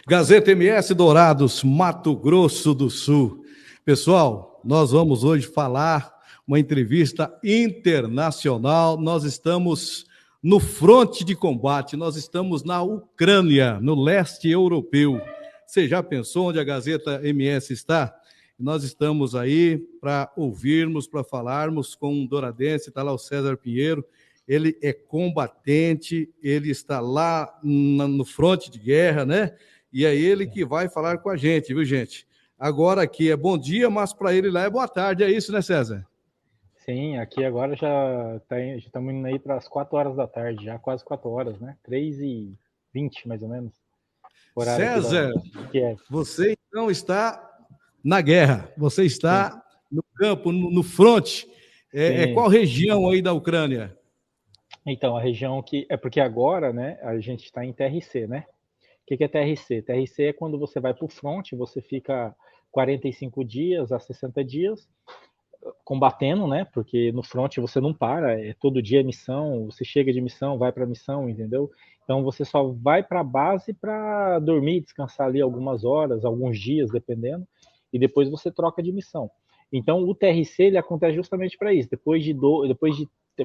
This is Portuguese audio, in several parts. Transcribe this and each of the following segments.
Gazeta MS Dourados, Mato Grosso do Sul. Pessoal, nós vamos hoje falar uma entrevista internacional. Nós estamos no fronte de combate, nós estamos na Ucrânia, no leste europeu. Você já pensou onde a Gazeta MS está? Nós estamos aí para ouvirmos, para falarmos com um douradense, está lá o César Pinheiro. Ele é combatente, ele está lá no fronte de guerra, né? E é ele que vai falar com a gente, viu, gente? Agora aqui é bom dia, mas para ele lá é boa tarde, é isso, né, César? Sim, aqui agora já estamos indo aí para as 4 horas da tarde, já quase 4 horas, né? 3h20, mais ou menos, horário aqui César, de Kiev. você então está na guerra, você Sim, está no campo, no fronte. sim. Qual região aí da Ucrânia? Então, a região que... É porque agora, né, a gente está em TRC, né? O que é TRC? TRC é quando você vai para o front, você fica 45 dias a 60 dias combatendo, né? Porque no front você não para, é todo dia missão, você chega de missão, vai para missão, entendeu? Então você só vai para a base para dormir, descansar ali algumas horas, alguns dias, dependendo, e depois você troca de missão. Então o TRC ele acontece justamente para isso. Depois de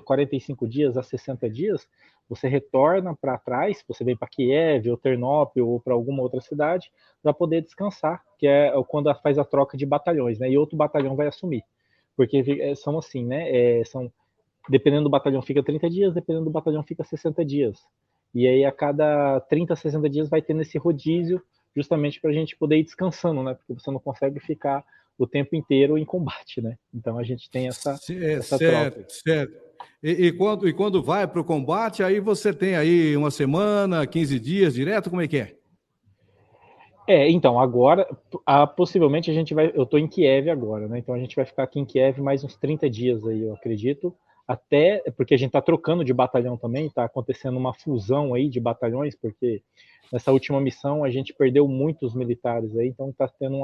45 dias a 60 dias, você retorna para trás, você vem para Kiev, ou Ternópil, ou para alguma outra cidade, para poder descansar, que é quando faz a troca de batalhões, né? E outro batalhão vai assumir. Porque são assim, né? Dependendo do batalhão fica 30 dias, dependendo do batalhão fica 60 dias. E aí a cada 30, 60 dias vai tendo esse rodízio, justamente para a gente poder ir descansando, né? Porque você não consegue ficar o tempo inteiro em combate, né? Então a gente tem essa troca. Certo, certo. E quando vai para o combate, aí você tem aí uma semana, 15 dias direto, como é que é? Então, agora, possivelmente a gente vai. Eu estou em Kiev agora, né? Então a gente vai ficar aqui em Kiev mais uns 30 dias aí, eu acredito. Até porque a gente está trocando de batalhão também, está acontecendo uma fusão aí de batalhões, porque nessa última missão a gente perdeu muitos militares aí, então tá tendo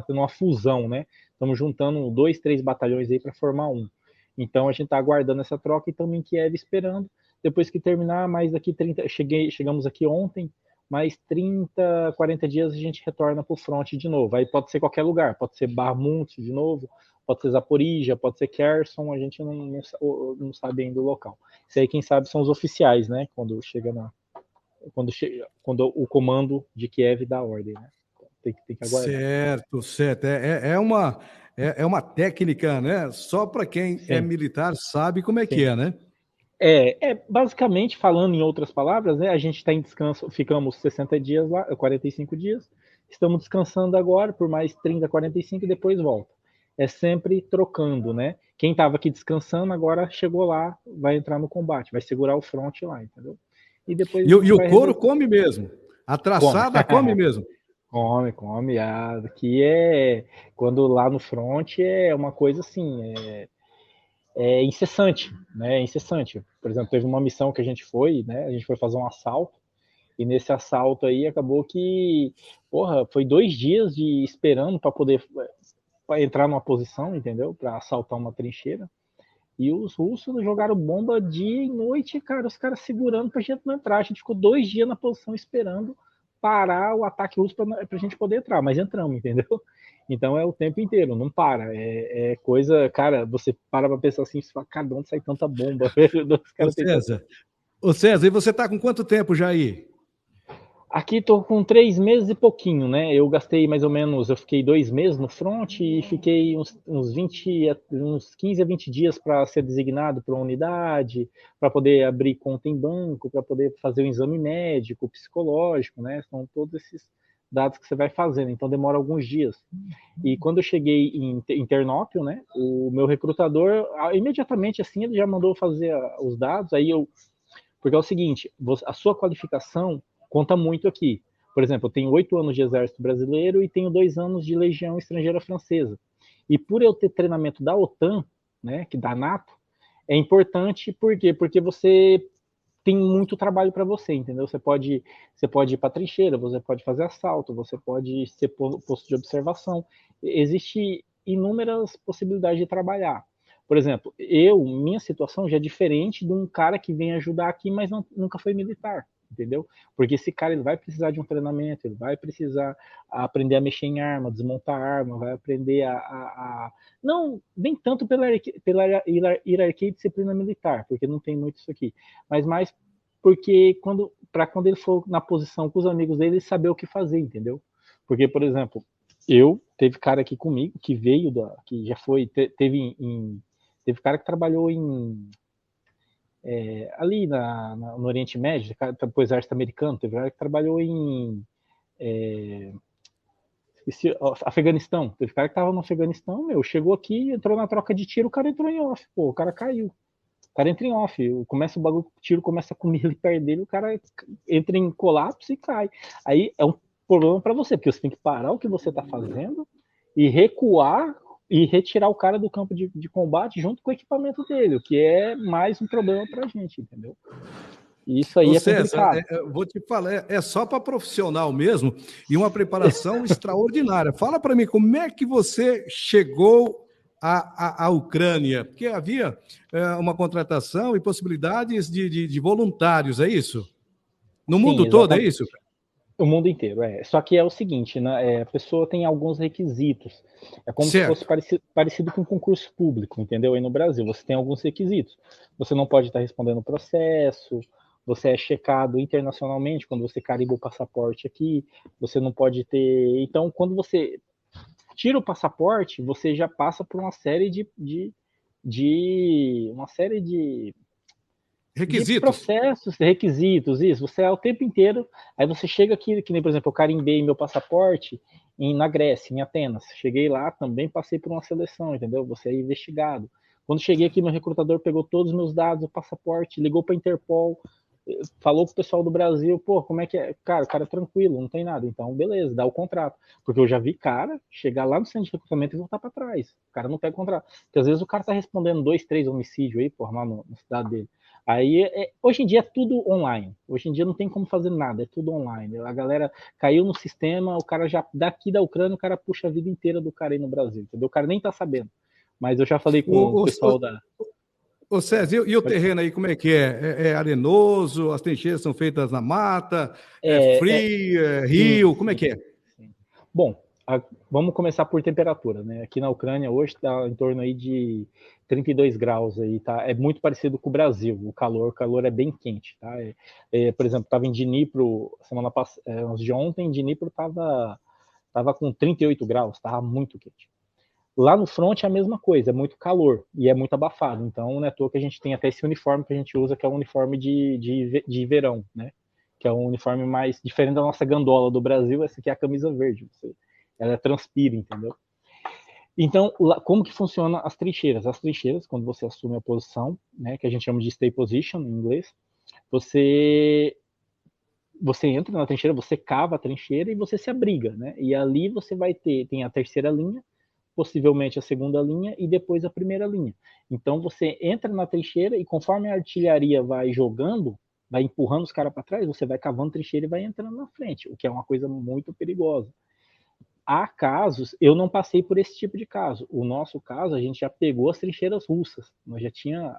uma fusão, né? Estamos juntando 2, 3 batalhões aí para formar um. Então a gente está aguardando essa troca e estamos em Kiev esperando. Depois que terminar, mais daqui 30. Chegamos aqui ontem, mais 30, 40 dias a gente retorna para o front de novo. Aí pode ser qualquer lugar, pode ser Bakhmut de novo, pode ser Zaporizhia, pode ser Kherson, a gente não sabe ainda o local. Isso aí quem sabe são os oficiais, né? Quando o comando de Kiev dá a ordem, né? Tem que aguardar. Certo, certo. É uma técnica, né? Só para quem é Sim, militar sabe como é que sim. é, né? Basicamente, falando em outras palavras, né, a gente está em descanso, ficamos 60 dias lá, 45 dias, estamos descansando agora por mais 30, 45 e depois volta. É sempre trocando, né? Quem estava aqui descansando agora chegou lá, vai entrar no combate, vai segurar o front lá, entendeu? E depois a E gente o vai couro revezando. come mesmo. A Come, traçada come mesmo. come. Aqui é quando lá no front é uma coisa assim, é incessante, né? É incessante. Por exemplo, teve uma missão que a gente foi, né? A gente foi fazer um assalto e nesse assalto aí acabou que, porra, foi 2 dias de esperando para poder pra entrar numa posição, entendeu? Para assaltar uma trincheira. E os russos jogaram bomba dia e noite, cara, os caras segurando pra gente não entrar. A gente ficou 2 dias na posição esperando parar o ataque russo pra gente poder entrar, mas entramos, entendeu? Então é o tempo inteiro, não para. É coisa, cara, você para pra pensar assim, você fala, cara, de onde sai tanta bomba, velho? Os Ô caras têm tanta. César, ô César, e você está com quanto tempo já aí? Aqui tô com 3 meses e pouquinho, né? Eu gastei mais ou menos, eu fiquei 2 meses no front e fiquei uns 20, uns 15 a 20 dias para ser designado para uma unidade, para poder abrir conta em banco, para poder fazer o exame médico, psicológico, né? São todos esses dados que você vai fazendo, então demora alguns dias. E quando eu cheguei em Ternópil, né? O meu recrutador, imediatamente assim, ele já mandou fazer os dados, aí eu porque é o seguinte, a sua qualificação conta muito aqui. Por exemplo, eu tenho 8 anos de exército brasileiro e tenho 2 anos de legião estrangeira francesa. E por eu ter treinamento da OTAN, né, que da NATO, é importante por quê? Porque você tem muito trabalho para você, entendeu? Você pode ir para trincheira, você pode fazer assalto, você pode ser posto de observação. Existe inúmeras possibilidades de trabalhar. Por exemplo, minha situação já é diferente de um cara que vem ajudar aqui, mas nunca foi militar, entendeu? Porque esse cara ele vai precisar de um treinamento, ele vai precisar aprender a mexer em arma, desmontar arma, vai aprender não, nem tanto pela hierarquia e disciplina militar, porque não tem muito isso aqui, mas mais porque quando ele for na posição com os amigos dele, ele saber o que fazer, entendeu? Porque, por exemplo, teve cara aqui comigo que veio que já foi, teve cara que trabalhou ali no Oriente Médio, pro exército americano, teve cara que trabalhou em Afeganistão, teve cara que tava no Afeganistão, chegou aqui, entrou na troca de tiro, o cara entrou em off, pô, o cara caiu. O cara entra em off, começa o bagulho, o tiro começa a comer ali perto dele, o cara entra em colapso e cai. Aí é um problema para você, porque você tem que parar o que você tá fazendo e recuar e retirar o cara do campo de combate junto com o equipamento dele, o que é mais um problema pra gente, entendeu? E isso aí complicado. Vou te falar, é só para profissional mesmo e uma preparação extraordinária. Fala para mim, como é que você chegou à Ucrânia? Porque havia uma contratação e possibilidades de voluntários, é isso? No mundo todo, é isso? O mundo inteiro, Só que é o seguinte, né? A pessoa tem alguns requisitos. É como se fosse parecido com um concurso público, entendeu? Aí no Brasil, você tem alguns requisitos. Você não pode estar respondendo o processo, você é checado internacionalmente quando você carimba o passaporte aqui, você não pode ter... Então, quando você tira o passaporte, você já passa por uma série de requisitos. De processos, requisitos, isso. Você é o tempo inteiro. Aí você chega aqui, que nem, por exemplo, eu carimbei meu passaporte na Grécia, em Atenas. Cheguei lá, também passei por uma seleção, entendeu? Você é investigado. Quando cheguei aqui, meu recrutador pegou todos os meus dados, o passaporte, ligou para a Interpol, falou pro pessoal do Brasil, pô, como é que é? Cara, o cara é tranquilo, não tem nada. Então, beleza, dá o contrato. Porque eu já vi cara chegar lá no centro de recrutamento e voltar para trás. O cara não pega o contrato. Porque às vezes o cara tá respondendo 2, 3 homicídios aí, porra, lá na cidade dele. Aí, hoje em dia é tudo online. Hoje em dia não tem como fazer nada, é tudo online. A galera caiu no sistema, o cara já, daqui da Ucrânia, o cara puxa a vida inteira do cara aí no Brasil, entendeu? O cara nem tá sabendo. Mas eu já falei com o pessoal da... Ô César, e o terreno aí, como é que é? É arenoso, as trincheiras são feitas na mata, frio, rio, como é que é? Sim. Bom, vamos começar por temperatura, né? Aqui na Ucrânia hoje está em torno aí de 32 graus aí, tá? É muito parecido com o Brasil, o calor é bem quente, tá? Por exemplo, estava em Dnipro semana passada, antes de ontem, em Dnipro tava com 38 graus, tava muito quente. Lá no front é a mesma coisa, é muito calor e é muito abafado. Então, não é à toa que a gente tem até esse uniforme que a gente usa, que é o uniforme de verão, né? Que é um uniforme mais diferente da nossa gandola do Brasil. Essa aqui é a camisa verde. Ela transpira, entendeu? Então, como que funciona as trincheiras? As trincheiras, quando você assume a posição, né, que a gente chama de stay position em inglês, você entra na trincheira, você cava a trincheira e você se abriga, né? E ali você tem a terceira linha, possivelmente a segunda linha e depois a primeira linha. Então você entra na trincheira e conforme a artilharia vai jogando, vai empurrando os caras para trás, você vai cavando trincheira e vai entrando na frente, o que é uma coisa muito perigosa. Há casos, eu não passei por esse tipo de caso. O nosso caso, a gente já pegou as trincheiras russas. Nós já tinha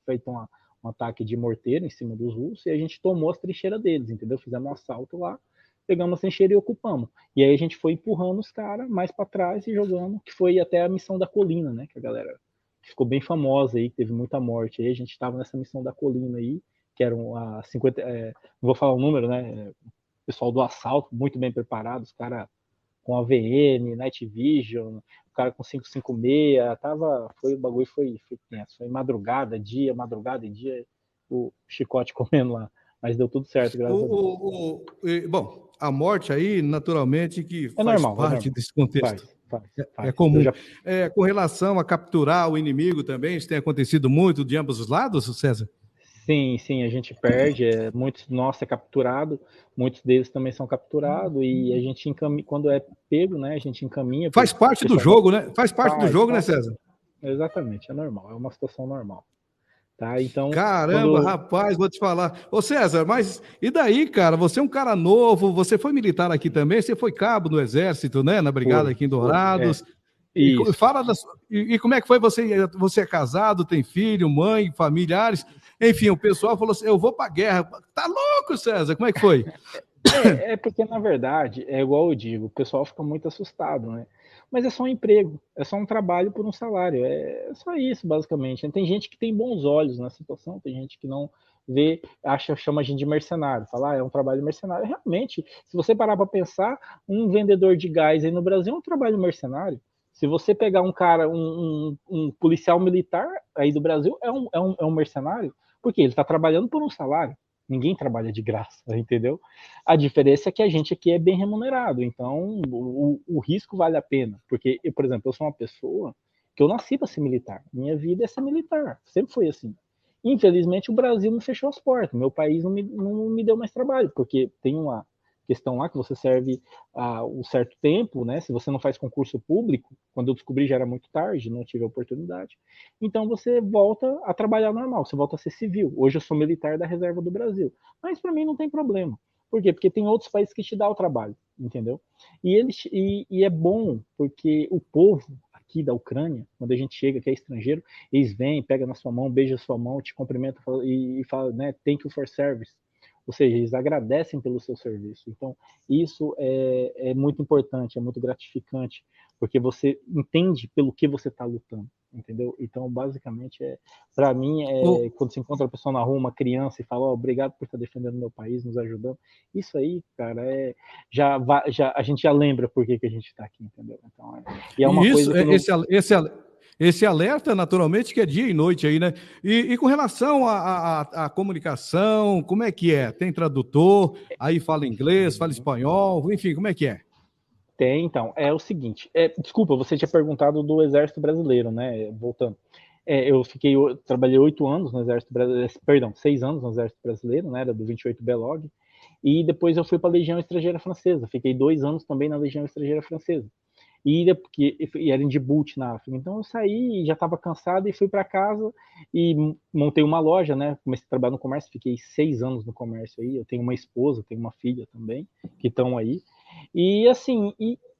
feito um ataque de morteiro em cima dos russos e a gente tomou as trincheiras deles, entendeu? Fizemos um assalto lá, pegamos a trincheira e ocupamos. E aí a gente foi empurrando os caras mais para trás e jogando, que foi até a missão da colina, né? Que a galera ficou bem famosa aí, teve muita morte. Aí a gente estava nessa missão da colina aí, que eram a 50... não vou falar o número, né? O pessoal do assalto, muito bem preparado, os caras com AVN, Night Vision, o cara com 556, o bagulho foi tenso. Foi madrugada e dia, o chicote comendo lá. Mas deu tudo certo, graças a Deus. Bom, a morte aí, naturalmente, que faz normal, parte desse contexto. Faz. É comum. Com relação a capturar o inimigo também, isso tem acontecido muito de ambos os lados, César? Sim, a gente perde, muitos nossos é capturado, muitos deles também são capturados e a gente encaminha, quando é pego, né, a gente encaminha... Faz parte do jogo, né? Faz parte do jogo, né, César? Exatamente, é normal, é uma situação normal. Tá, então, caramba, rapaz, vou te falar. Ô César, mas e daí, cara? Você é um cara novo, você foi militar aqui também, você foi cabo no Exército, né? Na Brigada aqui em Dourados. E fala e como é que foi? Você é casado, tem filho, mãe, familiares. Enfim, o pessoal falou assim, eu vou para a guerra. Tá louco, César? Como é que foi? Porque, na verdade, é igual eu digo, o pessoal fica muito assustado, né? Mas é só um emprego, é só um trabalho por um salário, é só isso, basicamente. Tem gente que tem bons olhos na situação, tem gente que não vê, chama a gente de mercenário, fala, é um trabalho mercenário. Realmente, se você parar para pensar, um vendedor de gás aí no Brasil é um trabalho mercenário. Se você pegar um cara, um policial militar aí do Brasil, é um mercenário, porque ele está trabalhando por um salário. Ninguém trabalha de graça, entendeu? A diferença é que a gente aqui é bem remunerado, então o risco vale a pena. Porque, por exemplo, eu sou uma pessoa que eu nasci para ser militar. Minha vida é ser militar, sempre foi assim. Infelizmente, o Brasil me fechou as portas. Meu país não me deu mais trabalho, porque tem uma questão lá que você serve um certo tempo, né? Se você não faz concurso público, quando eu descobri já era muito tarde, não tive a oportunidade. Então você volta a trabalhar normal, você volta a ser civil. Hoje eu sou militar da Reserva do Brasil, mas para mim não tem problema. Por quê? Porque tem outros países que te dão o trabalho, entendeu? E é bom porque o povo aqui da Ucrânia, quando a gente chega, que é estrangeiro, eles vêm, pegam na sua mão, beijam a sua mão, te cumprimentam e falam, né, thank you for service. Ou seja, eles agradecem pelo seu serviço. Então, isso é muito importante, é muito gratificante, porque você entende pelo que você está lutando, entendeu? Então, basicamente, para mim, O, quando se encontra uma pessoa na rua, uma criança, e fala, oh, obrigado por estar defendendo meu país, nos ajudando, isso aí, cara, a gente já lembra por que a gente está aqui, entendeu? Então, e é uma e isso, coisa que não... esse alerta, naturalmente, que é dia e noite aí, né? E com relação à comunicação, como é que é? Tem tradutor, aí fala inglês, fala espanhol, enfim, como é que é? Tem, então, é o seguinte, desculpa, você tinha perguntado do Exército Brasileiro, né, voltando. Eu trabalhei 8 anos no Exército Brasileiro, perdão, 6 anos no Exército Brasileiro, né, era do 28 Belog, e depois eu fui para a Legião Estrangeira Francesa, fiquei 2 anos também na Legião Estrangeira Francesa, e era em Djibouti, na África. Então eu saí, já estava cansado e fui para casa e montei uma loja, né, comecei a trabalhar no comércio, fiquei 6 anos no comércio aí, eu tenho uma esposa, tenho uma filha também, que estão aí, e assim,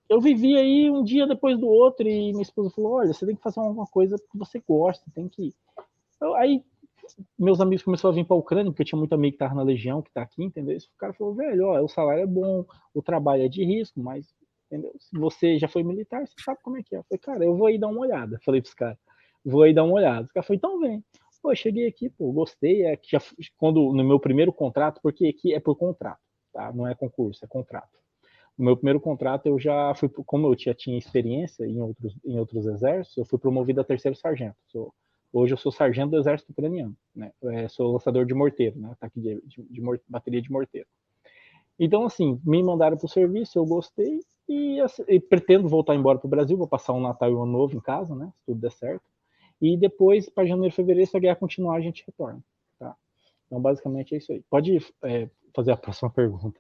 eu vivi aí um dia depois do outro e minha esposa falou, olha, você tem que fazer alguma coisa que você gosta, tem que... Aí meus amigos começaram a vir para a Ucrânia, porque eu tinha muito amigo que estava na Legião, que está aqui, entendeu? O cara falou, velho, ó, o salário é bom, o trabalho é de risco, mas, entendeu? Se você já foi militar, você sabe como é que é. Eu falei, cara, eu vou aí dar uma olhada. Falei para os caras, vou aí dar uma olhada. Os caras falaram, então vem. Pô, eu cheguei aqui, pô, gostei, quando no meu primeiro contrato, porque aqui é por contrato, tá? Não é concurso, é contrato. No meu primeiro contrato, eu já fui, como eu já tinha experiência em outros exércitos, eu fui promovido a terceiro sargento. Hoje eu sou sargento do exército ucraniano, né? Sou lançador de morteiro, né? Ataque de bateria de morteiro. Então, assim, me mandaram para o serviço, eu gostei e pretendo voltar embora para o Brasil, vou passar um Natal e um Ano Novo em casa, né? Se tudo der certo. E depois, para janeiro, fevereiro, se a guerra continuar, a gente retorna, tá? Então, basicamente é isso aí. Pode fazer a próxima pergunta.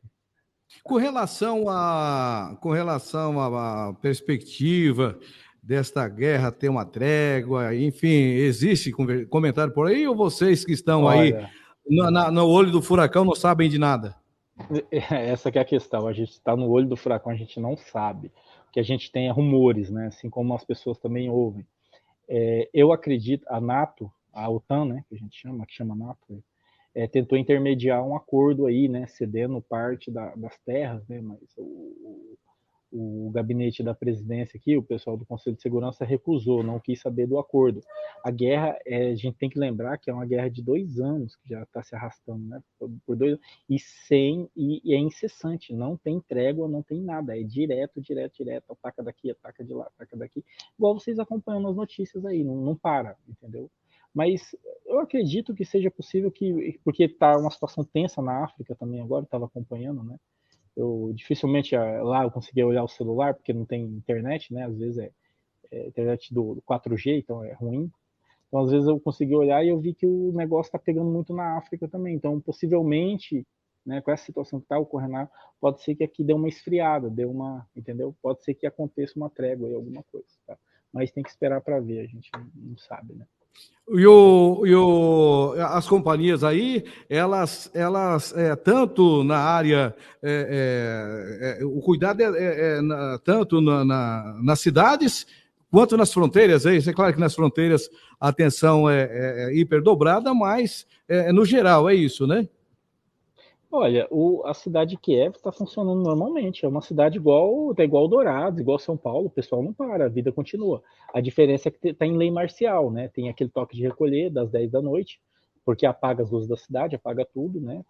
Com relação à perspectiva desta guerra ter uma trégua, enfim, existe comentário por aí ou vocês que estão aí Olha, no olho do furacão não sabem de nada? essa que é a questão. A gente está no olho do furacão, a gente não sabe. O que a gente tem é rumores, né? Assim como as pessoas também ouvem. Eu acredito, a NATO, a OTAN, né, que a gente chama, que chama NATO, tentou intermediar um acordo aí, né, cedendo parte das terras, né, mas o gabinete da presidência aqui, o pessoal do Conselho de Segurança recusou, não quis saber do acordo. A guerra, a gente tem que lembrar que é uma guerra de 2 anos que já está se arrastando, né? Por 2 anos, e é incessante, não tem trégua, não tem nada, é direto, ataca daqui, ataca de lá, ataca daqui, igual vocês acompanham nas notícias aí, não para, entendeu? Mas eu acredito que seja possível porque está uma situação tensa na África também agora, estava acompanhando, né? Eu dificilmente lá eu conseguia olhar o celular porque não tem internet, né? Às vezes internet do 4G, então é ruim. Então às vezes eu consegui olhar e eu vi que o negócio está pegando muito na África também. Então possivelmente, né, com essa situação que está ocorrendo, pode ser que aqui dê uma esfriada, entendeu? Pode ser que aconteça uma trégua aí, alguma coisa, tá? Mas tem que esperar para ver, a gente não sabe, né? As companhias aí, elas tanto na área, o cuidado tanto nas cidades quanto nas fronteiras, é isso. É claro que nas fronteiras a tensão é hiperdobrada, mas no geral é isso, né? Olha, a cidade de Kiev está funcionando normalmente. É uma cidade igual Dourados, igual São Paulo. O pessoal não para, a vida continua. A diferença é que está em lei marcial, né? Tem aquele toque de recolher das 10 da noite, porque apaga as luzes da cidade, apaga tudo, né?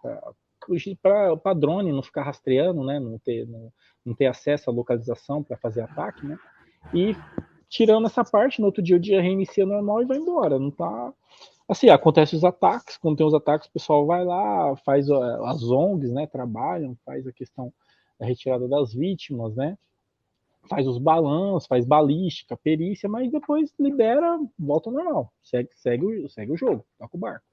Para drone não ficar rastreando, né? Não ter acesso à localização para fazer ataque, né? E tirando essa parte, no outro dia o dia reinicia normal e vai embora. Não tá. Assim, acontece os ataques, quando tem os ataques, o pessoal vai lá, faz as ONGs, né, trabalham, faz a questão da retirada das vítimas, né, faz os balanços, faz balística, perícia, mas depois libera, volta ao normal, segue o jogo, toca o barco.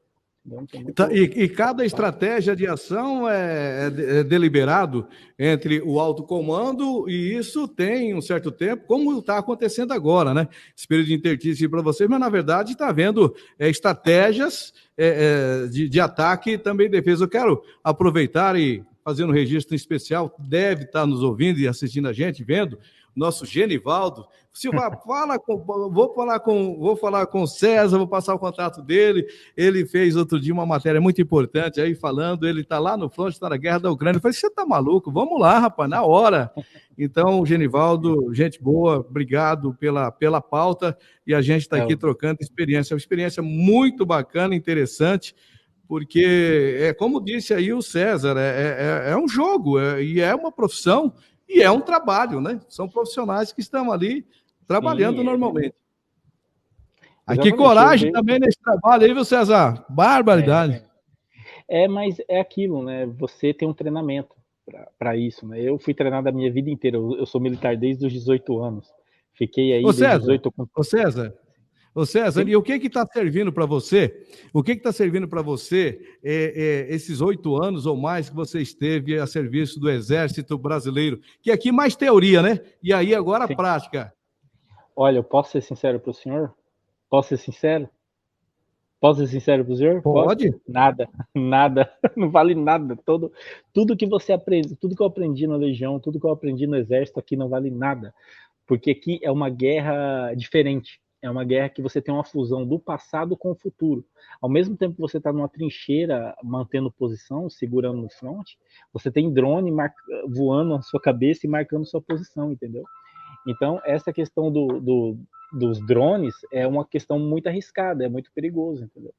E cada estratégia de ação é deliberado entre o alto comando, e isso tem um certo tempo, como está acontecendo agora, né? Esse período de interstício para vocês, mas na verdade está havendo estratégias de ataque e também defesa. Eu quero aproveitar e fazer um registro especial, deve estar nos ouvindo e assistindo a gente, vendo, nosso Genivaldo. Silva, vou falar com o César, vou passar o contato dele. Ele fez outro dia uma matéria muito importante aí falando, ele está lá no front, está na guerra da Ucrânia. Eu falei, você está maluco? Vamos lá, rapaz, na hora. Então, Genivaldo, gente boa, obrigado pela pauta, e a gente está aqui trocando experiência. É uma experiência muito bacana, interessante, porque, como disse aí o César, é um jogo, e é uma profissão, e é um trabalho, né? São profissionais que estão ali trabalhando normalmente. Que coragem também nesse trabalho aí, viu, César? Barbaridade. Mas é aquilo, né? Você tem um treinamento para isso, né? Eu fui treinado a minha vida inteira. Eu sou militar desde os 18 anos. Fiquei aí desde os 18 anos. Ô César, sim. E o que está servindo para você? O que está servindo para você esses 8 anos ou mais que você esteve a serviço do Exército Brasileiro? Que aqui mais teoria, né? E aí agora a prática. Olha, eu posso ser sincero para o senhor? Posso ser sincero? Posso ser sincero para o senhor? Pode. Nada, não vale nada. Tudo que você aprende, tudo que eu aprendi na Legião, tudo que eu aprendi no Exército aqui não vale nada. Porque aqui é uma guerra diferente. É uma guerra que você tem uma fusão do passado com o futuro. Ao mesmo tempo que você está numa trincheira, mantendo posição, segurando no front, você tem drone voando na sua cabeça e marcando sua posição, entendeu? Então, essa questão dos drones é uma questão muito arriscada, é muito perigoso, entendeu?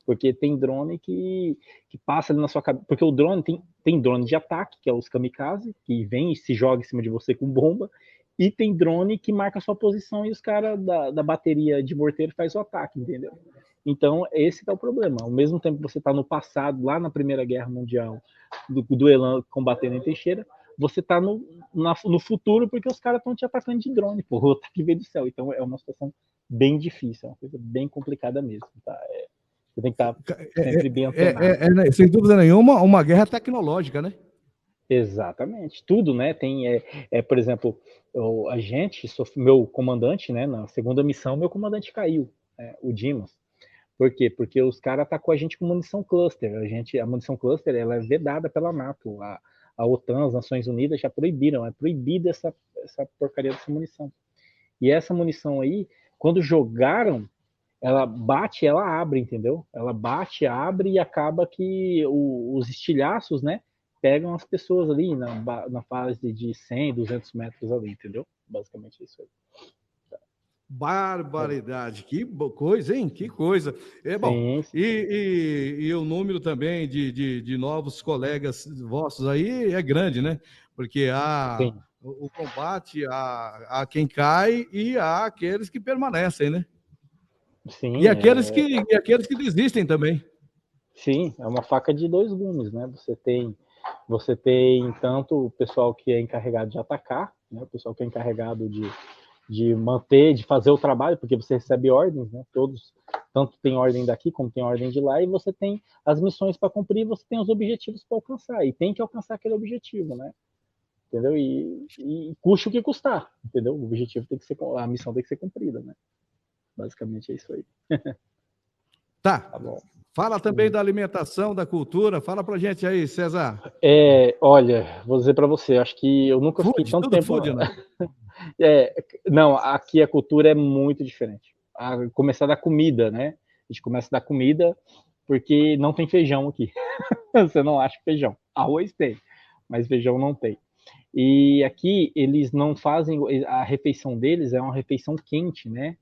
Porque tem drone que passa ali na sua cabeça. Porque o drone tem drone de ataque, que é os kamikaze, que vem e se joga em cima de você com bomba, e tem drone que marca a sua posição e os caras da bateria de morteiro faz o ataque, entendeu? Então, esse é o problema. Ao mesmo tempo que você está no passado, lá na Primeira Guerra Mundial, do Elan combatendo em trincheira, você está no futuro porque os caras estão te atacando de drone, porra, o ataque veio do céu. Então, é uma situação bem difícil, é uma coisa bem complicada mesmo, tá? Você tem que estar sempre bem antenado. Sem dúvida nenhuma, uma guerra tecnológica, né? Exatamente, tudo, né? Tem, por exemplo, meu comandante, né? Na segunda missão, meu comandante caiu, o Dimas. Por quê? Porque os caras atacou a gente com munição cluster. A munição cluster, ela é vedada pela NATO. A OTAN, as Nações Unidas já proibiram. É proibida essa porcaria dessa munição. E essa munição aí, quando jogaram, ela bate, ela abre, entendeu? Ela bate, abre e acaba que os estilhaços, né? Pegam as pessoas ali na fase de 100, 200 metros ali, entendeu? Basicamente é isso aí. Barbaridade, que coisa, hein? Que coisa. Bom, sim. E o número também de novos colegas vossos aí é grande, né? Porque há o combate, há quem cai e há aqueles que permanecem, né? Sim. E aqueles que desistem também. Sim, é uma faca de dois gumes, né? Você tem tanto o pessoal que é encarregado de atacar, né? O pessoal que é encarregado de manter, de fazer o trabalho, porque você recebe ordens, né? Todos, tanto tem ordem daqui como tem ordem de lá, e você tem as missões para cumprir, você tem os objetivos para alcançar, e tem que alcançar aquele objetivo, né? Entendeu? E custe o que custar, entendeu? O objetivo tem que ser, a missão tem que ser cumprida, né? Basicamente é isso aí. Tá bom. Fala também da alimentação, da cultura. Fala pra gente aí, César. Olha, vou dizer para você, acho que eu nunca fiquei tanto tempo... Food, né? Não, aqui a cultura é muito diferente. Começar da comida, né? A gente começa da comida porque não tem feijão aqui. Você não acha feijão. Arroz tem, mas feijão não tem. E aqui eles não fazem, a refeição deles é uma refeição quente, né?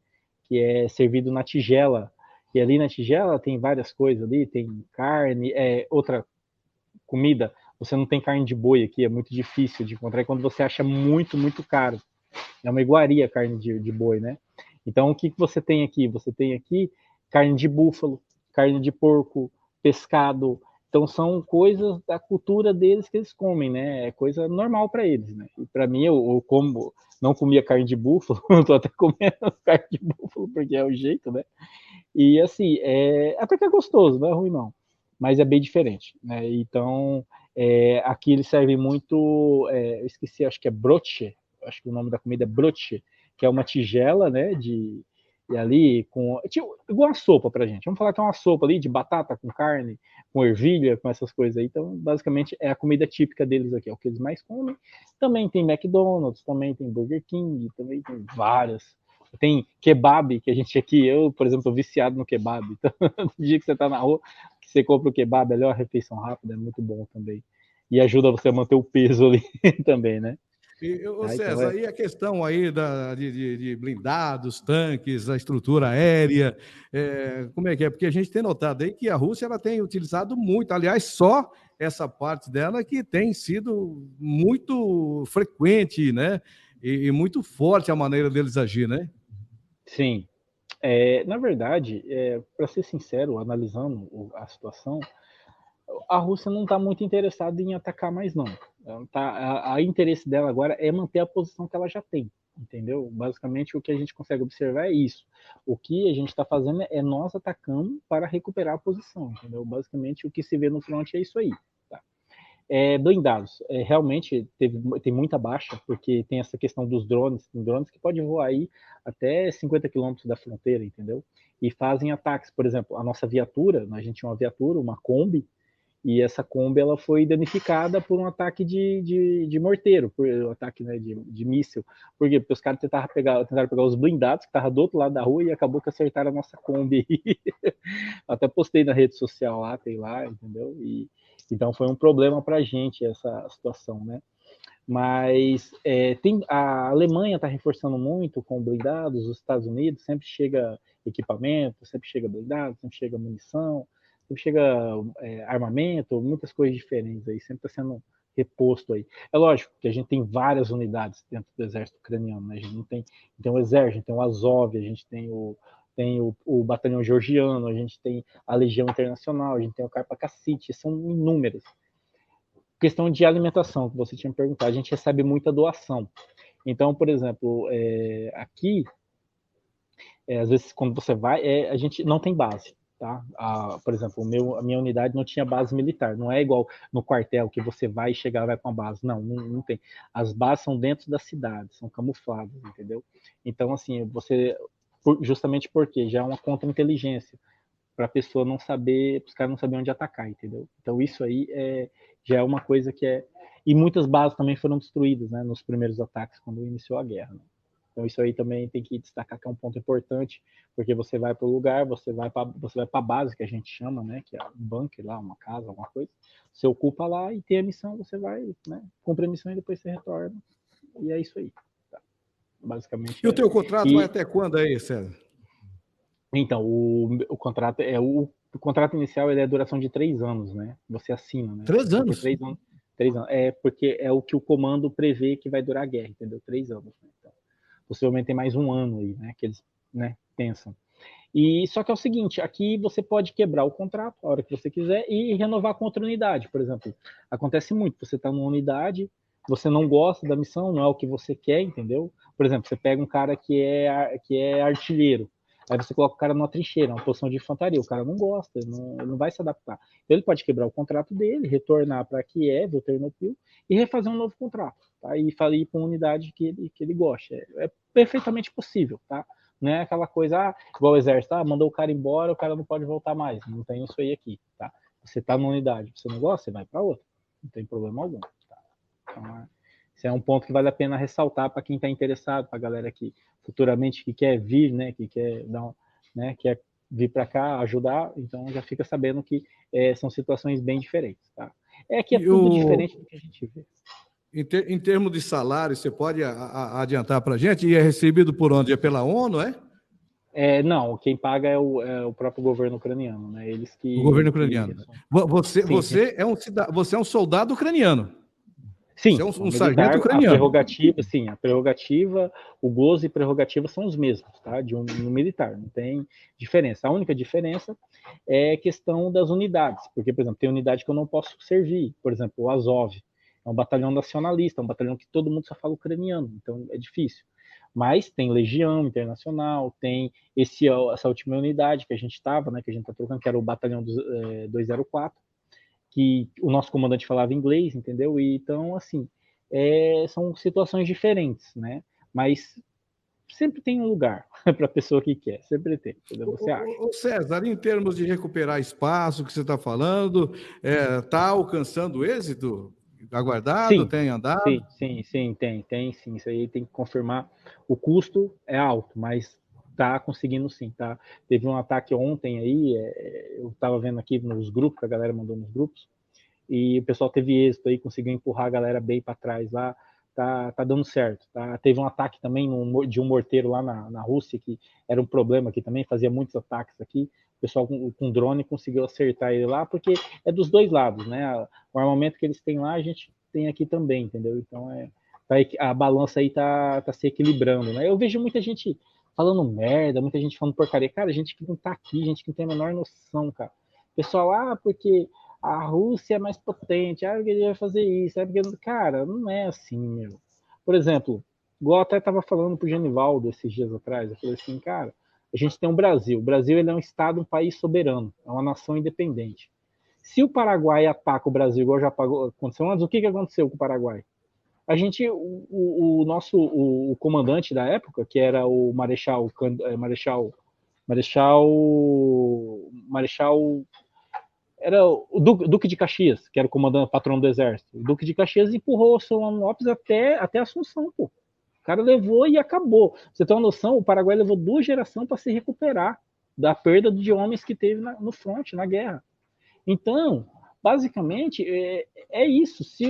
Que é servido na tigela. E ali na tigela tem várias coisas ali, tem carne, outra comida. Você não tem carne de boi aqui, é muito difícil de encontrar. E quando você acha muito, muito caro. É uma iguaria a carne de boi, né? Então, o que você tem aqui? Você tem aqui carne de búfalo, carne de porco, pescado. Então, são coisas da cultura deles que eles comem, né? É coisa normal para eles, né? E para mim, eu como, não comia carne de búfalo, estou até comendo carne de búfalo, porque é o jeito, né? E assim, até que é gostoso, não é ruim não, mas é bem diferente, né? Então, aqui eles servem muito, eu esqueci, acho que é broche, acho que o nome da comida é broche, que é uma tigela, né, e ali com tipo, igual uma sopa pra gente. Vamos falar que é uma sopa ali de batata com carne, com ervilha, com essas coisas aí. Então, basicamente é a comida típica deles aqui, é o que eles mais comem. Também tem McDonald's, também tem Burger King, também tem várias. Tem kebab, que a gente aqui, eu, por exemplo, tô viciado no kebab. Então, no dia que você tá na rua, que você compra o kebab, é uma refeição rápida, é muito bom também. E ajuda você a manter o peso ali também, né? Ô Então César, e a questão aí de blindados, tanques, a estrutura aérea, como é que é? Porque a gente tem notado aí que a Rússia ela tem utilizado muito, aliás, só essa parte dela que tem sido muito frequente, né? E muito forte a maneira deles agir, né? sim. Na verdade, para ser sincero, analisando a situação, a Rússia não está muito interessada em atacar mais, não. A interesse dela agora é manter a posição que ela já tem, entendeu? Basicamente, o que a gente consegue observar é isso. O que a gente está fazendo é nós atacando para recuperar a posição, entendeu? Basicamente, o que se vê no front é isso aí. Tá? Blindados, realmente tem muita baixa, porque tem essa questão dos drones, tem drones que podem voar aí até 50 quilômetros da fronteira, entendeu? E fazem ataques, por exemplo, a nossa viatura, a gente tinha uma viatura, uma Kombi, e essa Kombi ela foi danificada por um ataque de morteiro, por um ataque, né, de míssil. Por quê? Porque os caras tentaram pegar os blindados que estavam do outro lado da rua e acabou que acertaram a nossa Kombi. Até postei na rede social lá, tem lá, entendeu? Então foi um problema para a gente essa situação, né? Mas a Alemanha está reforçando muito com blindados, os Estados Unidos sempre chega equipamento, sempre chega blindado, sempre chega munição, sempre chega armamento, muitas coisas diferentes aí, sempre está sendo reposto aí. É lógico que a gente tem várias unidades dentro do exército ucraniano, né? A gente não tem o exército, tem o Azov, a gente tem o batalhão georgiano, a gente tem a Legião Internacional, a gente tem o Carpacacite, são inúmeras. Questão de alimentação, que você tinha perguntado, a gente recebe muita doação. Então, por exemplo, aqui, às vezes quando você vai, a gente não tem base. Tá? Por exemplo, a minha unidade não tinha base militar, não é igual no quartel que você vai e chegar vai com a base, não tem. As bases são dentro da cidade, são camufladas, entendeu? Então, assim, justamente porque já é uma contra-inteligência, para a pessoa não saber, para os caras não saberem onde atacar, entendeu? Então isso aí já é uma coisa que é. E muitas bases também foram destruídas, né, nos primeiros ataques, quando iniciou a guerra. Né? Então isso aí também tem que destacar que é um ponto importante, porque você vai para o lugar, você vai para a base, que a gente chama, né, que é um bunker lá, uma casa, alguma coisa, você ocupa lá e tem a missão, você vai, né, cumpre a missão e depois você retorna. E é isso aí. Tá? Basicamente E o é. teu contrato vai E até quando aí, César? Então, o contrato o contrato inicial ele é a duração de 3 anos, né? Você assina, né? Três Então, por anos. 3 anos. 3 anos. É porque é o que o comando prevê que vai durar a guerra, entendeu? 3 anos. Né? Então, possivelmente tem mais um ano aí, né? Que eles, né, pensam. E só que é o seguinte, aqui você pode quebrar o contrato a hora que você quiser e renovar com outra unidade, por exemplo. Acontece muito, você está numa unidade, você não gosta da missão, não é o que você quer, entendeu? Por exemplo, você pega um cara que é artilheiro, aí você coloca o cara numa trincheira, uma posição de infantaria, o cara não gosta, ele não vai se adaptar. Então ele pode quebrar o contrato dele, retornar para Kiev, ou Ternopil, e refazer um novo contrato, tá? E ir para uma unidade que ele gosta. É perfeitamente possível, tá? Não é aquela coisa, igual o exército, mandou o cara embora, o cara não pode voltar mais. Não tem isso aí aqui, tá? Você tá numa unidade, você não gosta, você vai para outra. Não tem problema algum. Tá? Então, Esse é um ponto que vale a pena ressaltar para quem está interessado, para a galera que futuramente que quer vir, né, que quer dar, né, quer vir para cá ajudar, então já fica sabendo que são situações bem diferentes, tá? Que é E tudo diferente do que a gente vê. em termos de salário, você pode adiantar para a gente? E é recebido por onde? É pela ONU, é? Não, quem paga é o próprio governo ucraniano, né? Eles O governo que ucraniano. Você é um soldado ucraniano. Você é sim, um sargento militar, ucraniano. a prerrogativa, o gozo e prerrogativa são os mesmos, tá? De um militar, não tem diferença. A única diferença é a questão das unidades, porque, por exemplo, tem unidade que eu não posso servir, por exemplo, o Azov, é um batalhão nacionalista, é um batalhão que todo mundo só fala ucraniano, então é difícil. Mas tem Legião Internacional, tem essa última unidade que a gente estava, né, que a gente está trocando, que era o batalhão 204, que o nosso comandante falava inglês, entendeu? E, então, assim, são situações diferentes, né? Mas sempre tem um lugar para a pessoa que quer, sempre tem, entendeu? Você acha? Ô César, em termos de recuperar espaço que você está falando, está alcançando êxito? Aguardado? Sim, Tem andado? tem sim. Isso aí tem que confirmar. O custo é alto, mas tá conseguindo sim, tá? Teve um ataque ontem aí, eu estava vendo aqui nos grupos, que a galera mandou nos grupos, e o pessoal teve êxito aí, conseguiu empurrar a galera bem para trás lá, tá dando certo, tá? Teve um ataque também de um morteiro lá na Rússia, que era um problema aqui também, fazia muitos ataques aqui, o pessoal com drone conseguiu acertar ele lá, porque é dos dois lados, né? O armamento que eles têm lá, a gente tem aqui também, entendeu? Então, a balança aí tá se equilibrando, né? Eu vejo muita gente falando merda, muita gente falando porcaria. Cara, gente que não tá aqui, gente que não tem a menor noção, cara. Pessoal, porque a Rússia é mais potente, porque ele vai fazer isso, porque... Cara, não é assim, meu. Por exemplo, igual eu até estava falando pro Genivaldo esses dias atrás, eu falei assim, cara, a gente tem o Brasil ele é um estado, um país soberano, é uma nação independente. Se o Paraguai ataca o Brasil, igual já aconteceu antes, o que aconteceu com o Paraguai? A gente, o nosso, o comandante da época, que era o Marechal era o Duque de Caxias, que era o comandante patrão do exército. O Duque de Caxias empurrou o Solano Lopes até Assunção, pô. O cara levou e acabou. Você tem uma noção, o Paraguai levou 2 gerações para se recuperar da perda de homens que teve no fronte, na guerra. Então, basicamente, isso. Se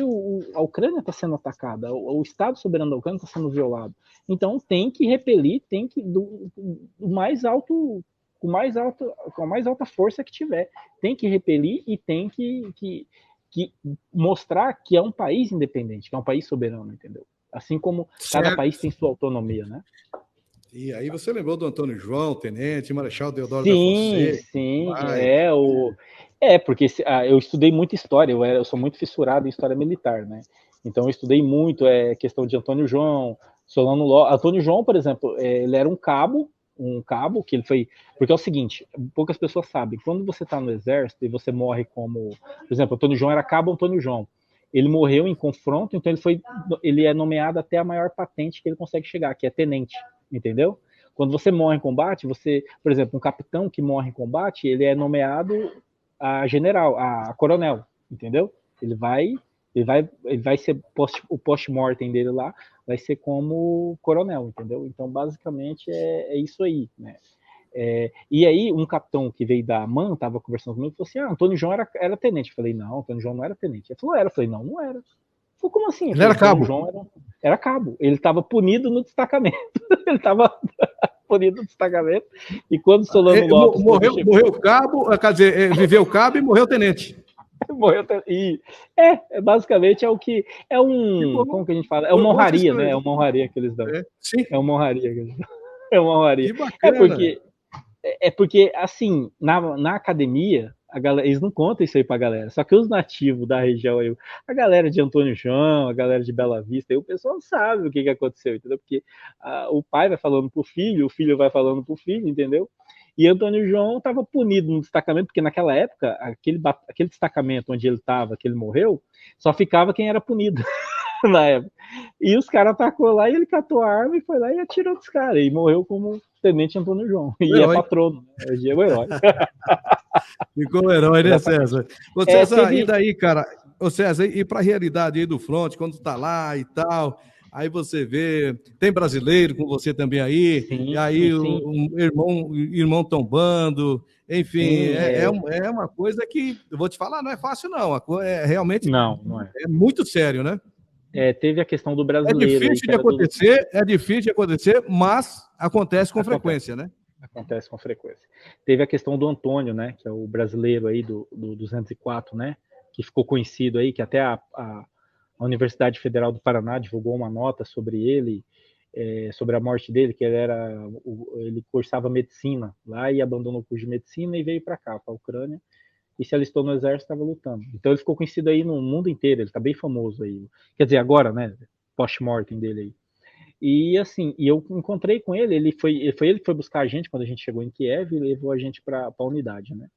a Ucrânia está sendo atacada, o Estado soberano da Ucrânia está sendo violado, então tem que repelir, tem que do mais alto, com a mais alta força que tiver, tem que repelir e tem que mostrar que é um país independente, que é um país soberano, entendeu? Assim como cada país tem sua autonomia, né? E aí você lembrou do Antônio João, tenente, Marechal Deodoro da Sim, Fonseca. sim, porque eu estudei muito história, eu sou muito fissurado em história militar, né? Então eu estudei muito questão de Antônio João, Solano Lopes. Antônio João, por exemplo, ele era um cabo que ele foi... Porque é o seguinte, poucas pessoas sabem, quando você está no exército e você morre como... Por exemplo, Antônio João era cabo Antônio João. Ele morreu em confronto, então ele é nomeado até a maior patente que ele consegue chegar, que é tenente, entendeu? Quando você morre em combate, por exemplo, um capitão que morre em combate, ele é nomeado a general, a coronel, entendeu? Ele vai ser o post-mortem dele lá, vai ser como coronel, entendeu? Então, basicamente, é isso aí, né? E aí, um capitão que veio da AMAN, estava conversando comigo, falou assim, Antônio João era tenente. Eu falei, não, Antônio João não era tenente. Ele falou, era. Eu falei, não era. Falei, como assim? Ele era cabo. João era cabo. Ele estava punido no destacamento. Ele estava punido no destacamento. E quando Solano Lopes... Morreu cabo, quer dizer, viveu cabo e morreu tenente. Basicamente o que... como que a gente fala? É uma honraria, né? É uma honraria que eles dão. Sim. É uma honraria que eles dão. É uma honraria. Que bacana. Porque assim, na academia, eles não contam isso aí pra galera. Só que os nativos da região aí, a galera de Antônio João, a galera de Bela Vista, aí, o pessoal sabe o que aconteceu, entendeu? Porque o pai vai falando pro filho, o filho vai falando pro filho, entendeu? E Antônio João estava punido no destacamento, porque naquela época, aquele destacamento onde ele estava, que ele morreu, só ficava quem era punido na época. E os caras atacou lá e ele catou a arma e foi lá e atirou dos caras. E morreu como tenente Antônio João. E é patrono, né? Hoje é o herói. Ficou o herói, né, César? Ô, César, e daí, cara? ô César, e para a realidade aí do front, quando está lá e tal, aí você vê, tem brasileiro com você também aí, e Sim, aí sim, irmão tombando, enfim, sim, é uma coisa que, eu vou te falar, não é fácil não, é realmente não é. é muito sério, né? Teve a questão do brasileiro aí, que era do... É difícil de acontecer, mas acontece com Acontece. frequência, né? Acontece com frequência. Teve a questão do Antônio, né, que é o brasileiro aí do 204, né, que ficou conhecido aí, que até a Universidade Federal do Paraná divulgou uma nota sobre ele, sobre a morte dele, que ele cursava medicina lá e abandonou o curso de medicina e veio para cá, para a Ucrânia, e se alistou no exército, estava lutando. Então ele ficou conhecido aí no mundo inteiro, ele está bem famoso aí. Quer dizer, agora, né, post-mortem dele aí. E assim, eu encontrei com ele, foi ele que foi buscar a gente quando a gente chegou em Kiev e levou a gente para a unidade, né?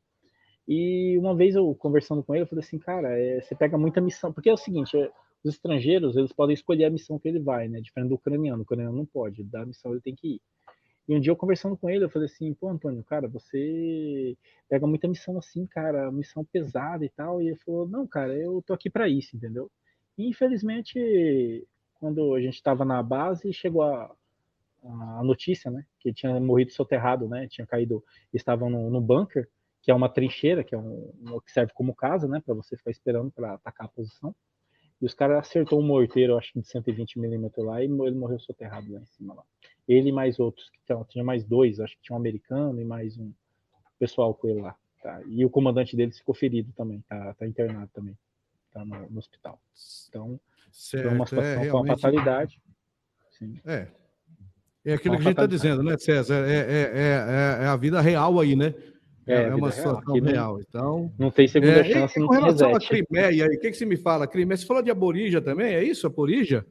E uma vez eu conversando com ele, eu falei assim, cara, você pega muita missão, porque é o seguinte, os estrangeiros, eles podem escolher a missão que ele vai, né? Diferente do ucraniano, o ucraniano não pode, da missão ele tem que ir. E um dia eu conversando com ele, eu falei assim, pô, Antônio, cara, você pega muita missão assim, cara, missão pesada e tal. E ele falou, não, cara, eu tô aqui para isso, entendeu? E infelizmente, quando a gente estava na base, chegou a notícia, né, que tinha morrido soterrado, né, tinha caído, estavam no bunker, que é uma trincheira, que é que serve como casa, né, para você ficar esperando para atacar a posição. E os caras acertou um morteiro, acho que de 120 milímetros lá, e ele morreu soterrado lá em cima. Lá. Ele e mais outros, tinha mais dois, acho que tinha um americano e mais um pessoal com ele lá. Tá? E o comandante dele ficou ferido também, tá internado também, tá no hospital. Então, foi uma Certo, situação, foi uma realmente. fatalidade. Sim. É aquilo que a gente está dizendo, né, César? É a vida real aí, né? É uma Vida real. situação Aqui real. Então, não tem segunda chance, e não com tem relação à reset. Crimeia, o que você me fala? Crimeia, você falou de Aborígia também, é isso? Aborígia?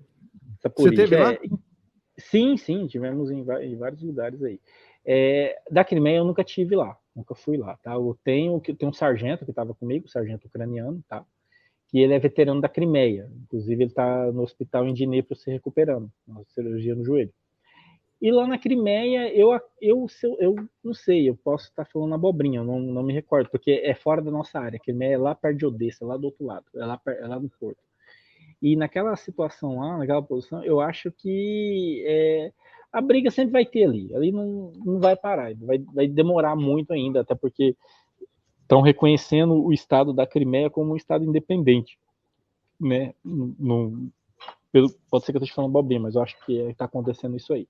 Você Zaporizhia, teve lá? Sim, tivemos em vários lugares aí. Da Crimeia eu nunca tive lá, nunca fui lá, tá? Eu tenho um sargento que estava comigo, sargento ucraniano, tá? Que ele é veterano da Crimeia. Inclusive ele está no hospital em Dnipro se recuperando, uma cirurgia no joelho. E lá na Crimeia, eu não sei, eu posso estar falando abobrinha, eu não me recordo, porque é fora da nossa área. A Crimeia é lá perto de Odessa, lá do outro lado, é lá no porto. E naquela situação lá, naquela posição, eu acho que a briga sempre vai ter ali. Ali não vai parar, vai demorar muito ainda, até porque estão reconhecendo o Estado da Crimeia como um Estado independente. Né? Pode ser que eu esteja falando bobinha, mas eu acho que está acontecendo isso aí.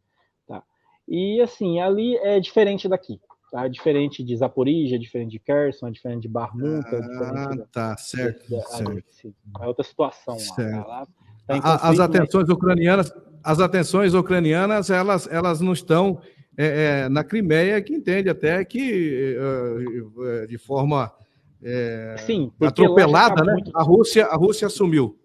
Tá? E assim, ali é diferente daqui. Tá? É diferente de Zaporizhia, é diferente de Kherson, é diferente de Barmuta, é diferente Tá, certo, ali. certo. Sim. É outra situação lá. Tá? Certo. Lá tá em conflito, mas... As atenções ucranianas, elas não estão na Crimeia, que entende até que de forma Sim, porque lá já está atropelada, né? muito... A Rússia assumiu.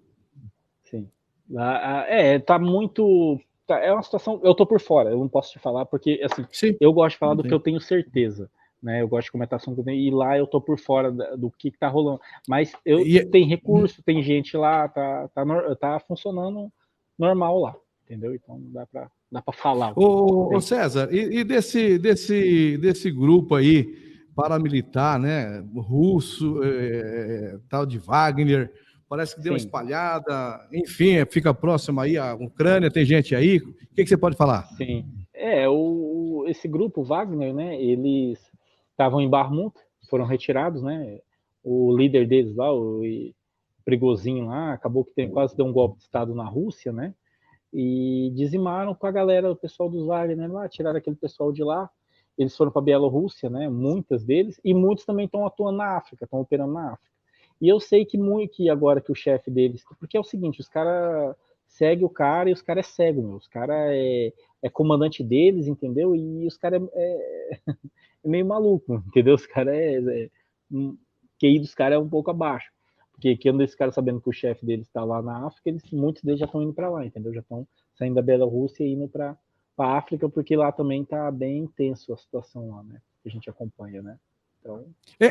Sim. Lá, tá muito... é uma situação... Eu tô por fora, eu não posso te falar, porque, assim, Sim. eu gosto de falar do que eu tenho certeza. Né, eu gosto de comentar sobre o que eu tenho, e lá eu tô por fora do que tá rolando. Mas tem recurso, tem gente lá, tá funcionando normal lá, entendeu? Então dá pra falar. Ô César, e desse grupo aí paramilitar, né, russo, tal de Wagner, parece que deu uma Sim. espalhada, enfim, fica próximo aí a Ucrânia, tem gente aí, o que você pode falar? Sim, esse grupo Wagner, né, eles estavam em Barmut, foram retirados, né, o líder deles lá, o Prigozhin lá, acabou que quase deu um golpe de estado na Rússia, né, e dizimaram com a galera, o pessoal dos Wagner lá, tiraram aquele pessoal de lá, eles foram para a Bielorrússia, né, muitas deles, e muitos também estão atuando na África, estão operando na África. E eu sei que agora que o chefe deles, porque é o seguinte, os caras seguem o cara e os caras é cego, meu, os caras é comandante deles, entendeu? E os caras é meio maluco, entendeu? Os caras QI dos caras é um pouco abaixo. Porque quando esses caras sabendo que o chefe deles está lá na África, muitos deles já estão indo para lá, entendeu? Já estão saindo da Bielorrússia e indo para a África, porque lá também está bem tenso a situação lá, né? Que a gente acompanha, né? Então...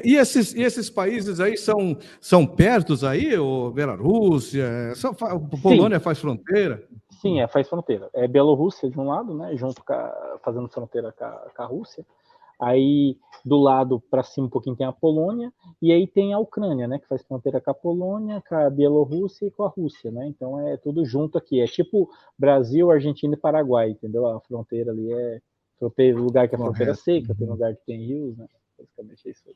E esses países aí são pertos aí, ou Bielorrússia, Polônia faz fronteira? Sim, faz fronteira. É Bielorrússia de um lado, né? Fazendo fronteira com a Rússia. Aí do lado para cima um pouquinho tem a Polônia, e aí tem a Ucrânia, né, que faz fronteira com a Polônia, com a Bielorrússia e com a Rússia, né? Então é tudo junto aqui. É tipo Brasil, Argentina e Paraguai, entendeu? A fronteira ali tem lugar que é fronteira Correto. seca, tem lugar que tem rios, né? Basicamente é isso aí.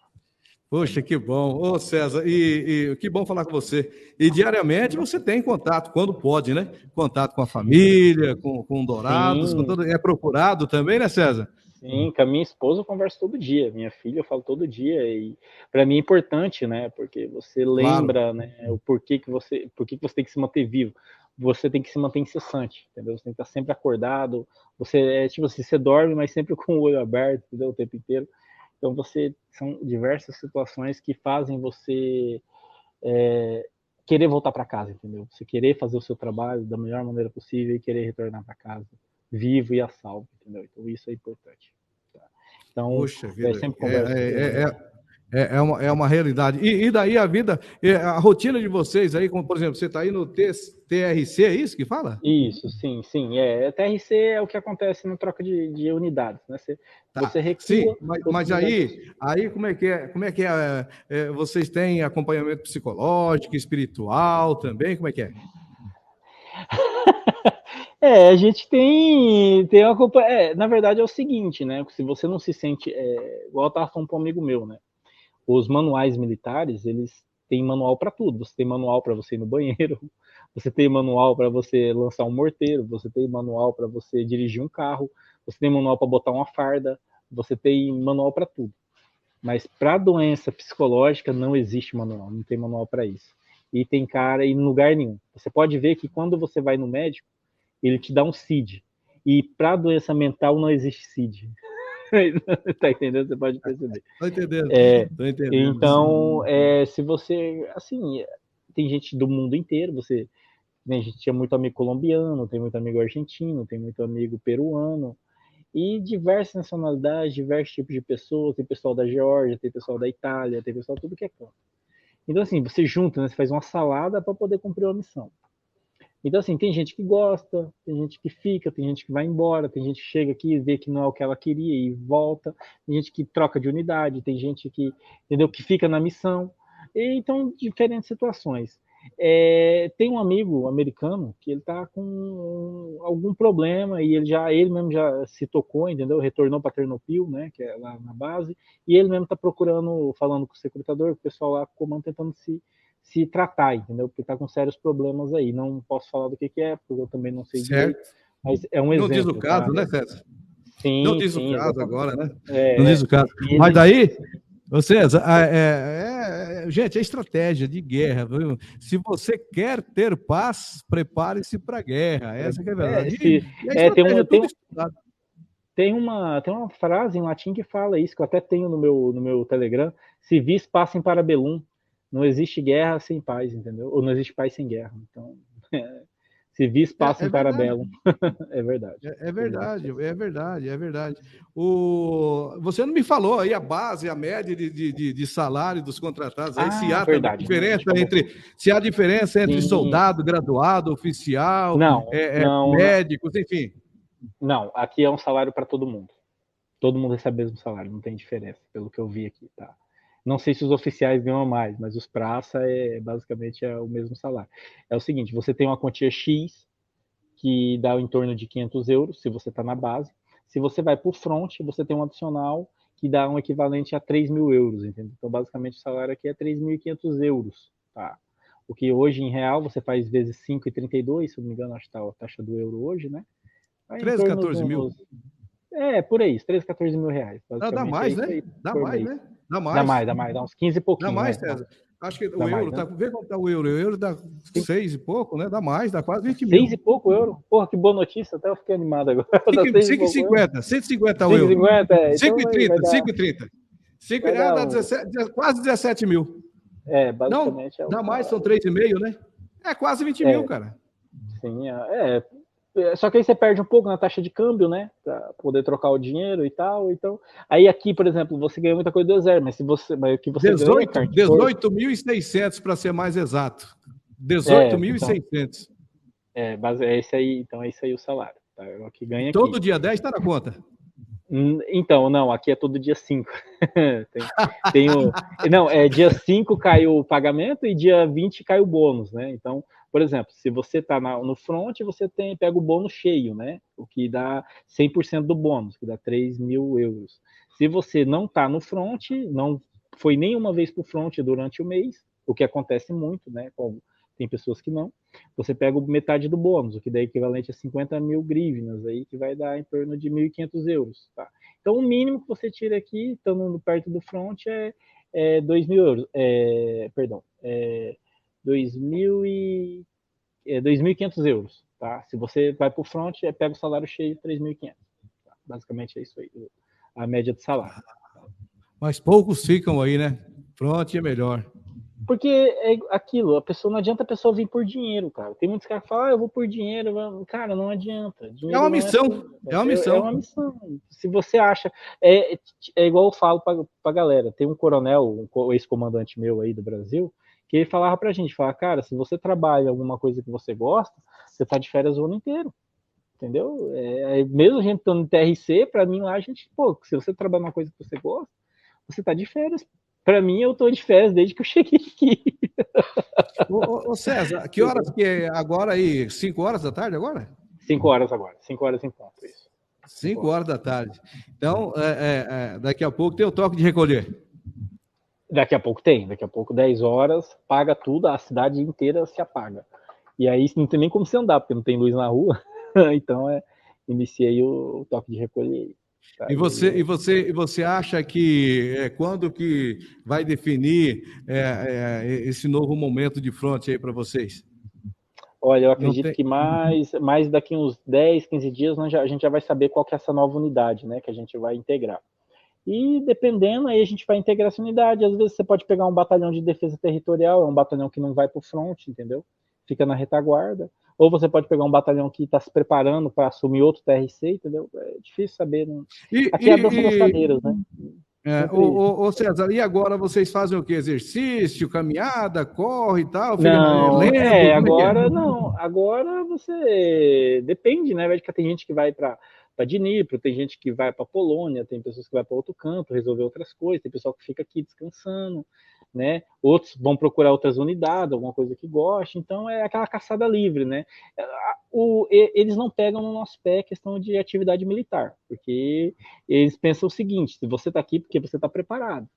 Poxa, que bom. Ô, César, e que bom falar com você. E diariamente você tem contato, quando pode, né? Contato com a família, com Dourados, com Sim, todo... É procurado também, né, César? sim, com a minha esposa eu converso todo dia, minha filha eu falo todo dia, e para mim é importante, né? Porque você Claro. lembra, né, o por que você tem que se manter vivo. Você tem que se manter incessante, entendeu? Você tem que estar sempre acordado. Você é tipo assim, você dorme, mas sempre com o olho aberto, entendeu? O tempo inteiro. Então são diversas situações que fazem você querer voltar para casa, entendeu? Você querer fazer o seu trabalho da melhor maneira possível e querer retornar para casa vivo e a salvo, entendeu? Então isso é importante. Tá? Então Poxa eu vida, sempre converso com ela. é uma realidade. E daí a vida, a rotina de vocês aí, como por exemplo, você está aí no TRC, é isso que fala? Isso, sim, sim. TRC é o que acontece na troca de unidades, né? Tá, Você sim, recua, outras mas unidades. aí como é que é? Como é que é? Vocês têm acompanhamento psicológico, espiritual também? Como é que é? A gente tem uma na verdade é o seguinte, né? Se você não se sente, igual eu estava falando para um amigo meu, né? Os manuais militares, eles têm manual para tudo. Você tem manual para você ir no banheiro, você tem manual para você lançar um morteiro, você tem manual para você dirigir um carro, você tem manual para botar uma farda, você tem manual para tudo. Mas para doença psicológica não existe manual, não tem manual para isso. E tem cara em lugar nenhum. Você pode ver que quando você vai no médico, ele te dá um CID. E para doença mental não existe CID. Tá entendendo? Você pode perceber. Tô entendendo, sim. Então, se você, assim, tem gente do mundo inteiro, a gente tinha muito amigo colombiano, tem muito amigo argentino, tem muito amigo peruano, e diversas nacionalidades, diversos tipos de pessoas, tem pessoal da Geórgia, tem pessoal da Itália, tem pessoal tudo que é canto. Então, assim, você junta, né, você faz uma salada para poder cumprir uma missão. Então, assim, tem gente que gosta, tem gente que fica, tem gente que vai embora, tem gente que chega aqui e vê que não é o que ela queria e volta, tem gente que troca de unidade, tem gente que, entendeu, que fica na missão. E, então, diferentes situações. Tem um amigo americano que ele está com algum problema e ele mesmo já se tocou, entendeu? Retornou para Ternopil, né, que é lá na base, e ele mesmo está procurando, falando com o secretador, com o pessoal lá, com o comando, tentando se tratar, entendeu? Porque está com sérios problemas aí. Não posso falar do que é, porque eu também não sei direito, Certo. mas é um Não diz o exemplo, tá? caso, né, César? Não Sim, diz o sim, caso exatamente. agora, né? Não É, diz o caso. e Mas ele, daí, ô César, gente, é estratégia de guerra, viu? Se você quer ter paz, prepare-se para a guerra. Essa que é a verdade. se, E a tem, estratégia é um, tudo estudado. tem uma frase em latim que fala isso, que eu até tenho no meu Telegram: se vis pacem para bellum. Não existe guerra sem paz, entendeu? Ou não existe paz sem guerra. Então, se vis É pacem para verdade. bellum. É verdade. É verdade, é verdade, é verdade. Você não me falou aí a base, a média de salário dos contratados aí, se Ah, há também verdade. Não, a diferença gente acabou. se há diferença entre Sim. soldado, graduado, oficial, Não, não, não, médicos, enfim. não. Aqui é um salário para todo mundo. Todo mundo recebe o mesmo salário, não tem diferença, pelo que eu vi aqui, tá? Não sei se os oficiais ganham mais, mas os praça basicamente o mesmo salário. É o seguinte, você tem uma quantia X, que dá em torno de 500 euros, se você está na base. Se você vai para o front, você tem um adicional que dá um equivalente a 3.000 euros, entendeu? Então, basicamente, o salário aqui é 3.500 euros, tá? O que hoje, em real, você faz vezes 5,32, se eu não me engano, acho que está a taxa do euro hoje, né? Vai em 13, torno de 14 mil. uns por aí, 13, 14 mil reais. Dá Basicamente é mais, isso né? aí Dá por mais, mês. né? Dá Dá mais. mais, dá mais, dá uns 15 e Dá pouquinho, mais, Dá, César. Acho que dá o mais, euro, né? vê quanto está o euro. O euro dá 6 e pouco, né? Dá mais, dá quase 20 6 e mil. pouco euro? Porra, que boa notícia, até eu fiquei animado agora. Dá 6 e pouco euro? 5,50, 150 o euro. 5,50? Então vai 5,30, dar, 5,30. vai dar Dá um. 17, quase 17 mil. Não, Basicamente é o dá mais, são salário. 3,5, né? É quase 20 mil, É, cara. sim, só que aí você perde um pouco na taxa de câmbio, né? Pra poder trocar o dinheiro e tal. Então, aí aqui, por exemplo, você ganha muita coisa do exército, mas o que você ganha, Ricardo, por. 18.600 para ser mais exato. Então, 18.600. é esse aí, então é isso aí o salário. Tá? É o que ganha aqui. Todo dia 10 está na conta. Então, não, aqui é todo dia 5. Não, dia 5 cai o pagamento e dia 20 cai o bônus, né? Então, por exemplo, se você está no front, você pega o bônus cheio, né? O que dá 100% do bônus, que dá 3.000 euros. Se você não está no front, não foi nenhuma vez para o front durante o mês, o que acontece muito, né? Tem pessoas que não. Você pega metade do bônus, o que dá equivalente a 50.000 hryvnias, aí, que vai dar em torno de 1.500 euros. Tá? Então, o mínimo que você tira aqui, estando perto do front, é 2.000 euros. Perdão, 2.500 euros. Tá? Se você vai para o front, pega o salário cheio, 3.500. Tá? Basicamente é isso aí, a média de salário. Mas poucos ficam aí, né? Front é melhor. Porque é aquilo, não adianta a pessoa vir por dinheiro, cara. Tem muitos caras que falam, eu vou por dinheiro. Cara, não adianta. Dinheiro É uma não missão. É uma missão. É uma missão. Se você acha. É igual eu falo pra galera. Tem um coronel, um ex-comandante meu aí do Brasil, que ele falava pra gente, cara, se você trabalha em alguma coisa que você gosta, você tá de férias o ano inteiro. Entendeu? Mesmo a gente estando no TRC, pra mim lá, a gente, se você trabalha numa coisa que você gosta, você tá de férias. Para mim, eu tô de férias desde que eu cheguei aqui. Ô César, que horas que é agora aí? 5 horas da tarde agora? 5 horas agora, 5 horas em ponto, isso. 5 horas da tarde. Então, daqui a pouco tem o toque de recolher. Daqui a pouco 10 horas, paga tudo, a cidade inteira se apaga. E aí não tem nem como você andar, porque não tem luz na rua. Então, iniciei o toque de recolher. Tá? E você acha que quando que vai definir esse novo momento de fronte aí para vocês? Olha, eu acredito que mais daqui uns 10, 15 dias a gente já vai saber qual que é essa nova unidade, né, que a gente vai integrar. E dependendo, aí a gente vai integrar essa unidade. Às vezes você pode pegar um batalhão de defesa territorial, é um batalhão que não vai para o front, entendeu? Fica na retaguarda. Ou você pode pegar um batalhão que está se preparando para assumir outro TRC, entendeu? É difícil saber. Não... Aqui é a dança das cadeiras, né? Ô César, e agora vocês fazem o que? Exercício, caminhada, corre e tal? Não, lendo? agora não. Agora você depende, né? Tem gente que vai para Dnipro, tem gente que vai para Polônia, tem pessoas que vai para outro canto resolver outras coisas, tem pessoal que fica aqui descansando, né? Outros vão procurar outras unidades, alguma coisa que goste. Então é aquela caçada livre, né? Eles não pegam no nosso pé a questão de atividade militar, porque eles pensam o seguinte: se você está aqui, porque você está preparado.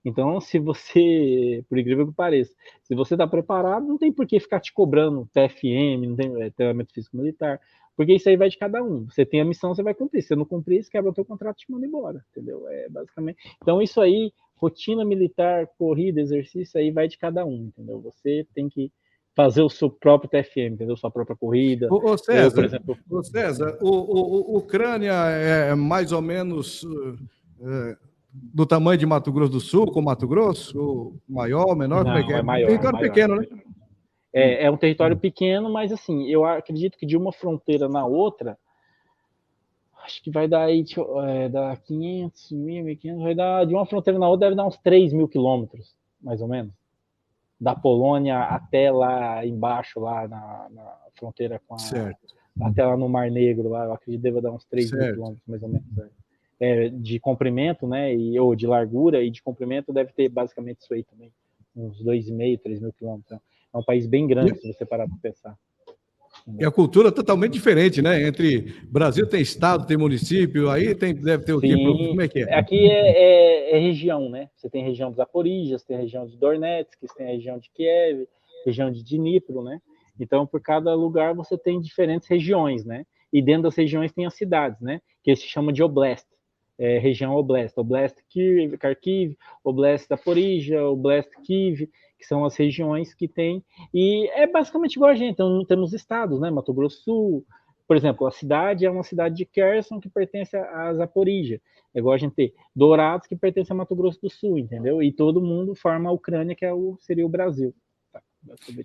Então, se você, por incrível que pareça, se você está preparado, não tem por que ficar te cobrando TFM, não tem treinamento físico militar, porque isso aí vai de cada um. Você tem a missão, você vai cumprir. Se você não cumprir, você quebra o teu contrato e te manda embora, entendeu? Basicamente. Então, isso aí, rotina militar, corrida, exercício, aí vai de cada um, entendeu? Você tem que fazer o seu próprio TFM, entendeu? Sua própria corrida. Ô César, por exemplo, Ucrânia é mais ou menos do tamanho de Mato Grosso do Sul, com Mato Grosso? Maior, menor? Não, como é que é? Maior, Território pequeno, né? É um território pequeno, mas assim, eu acredito que de uma fronteira na outra, acho que vai dar aí, dar 500, 1.500, vai dar, de uma fronteira na outra deve dar uns 3.000 quilômetros, mais ou menos. Da Polônia até lá embaixo, lá na fronteira com até lá no Mar Negro, lá, eu acredito que deve dar uns 3.000 quilômetros, mais ou menos. De comprimento, né, ou de largura, e de comprimento deve ter basicamente isso aí também, uns 2.500, 3.000 quilômetros. É um país bem grande, se você parar para pensar. E a cultura é totalmente diferente, né? Entre Brasil tem estado, tem município, aí deve ter o quê? Como é que é? Aqui é região, né? Você tem região de Zaporizhia, tem região de Donetsk, tem a região de Kiev, região de Dnipro, né? Então, por cada lugar você tem diferentes regiões, né? E dentro das regiões tem as cidades, né? Que se chama de Oblast. Região Oblast. Oblast Kharkiv, Oblast Zaporizhia, Oblast Kiev, que são as regiões que tem, e é basicamente igual a gente. Então, temos estados, né? Mato Grosso do Sul, por exemplo, a cidade é uma cidade de Kherson que pertence a Zaporizhia. É igual a gente ter Dourados que pertence a Mato Grosso do Sul, entendeu? E todo mundo forma a Ucrânia, que seria o Brasil.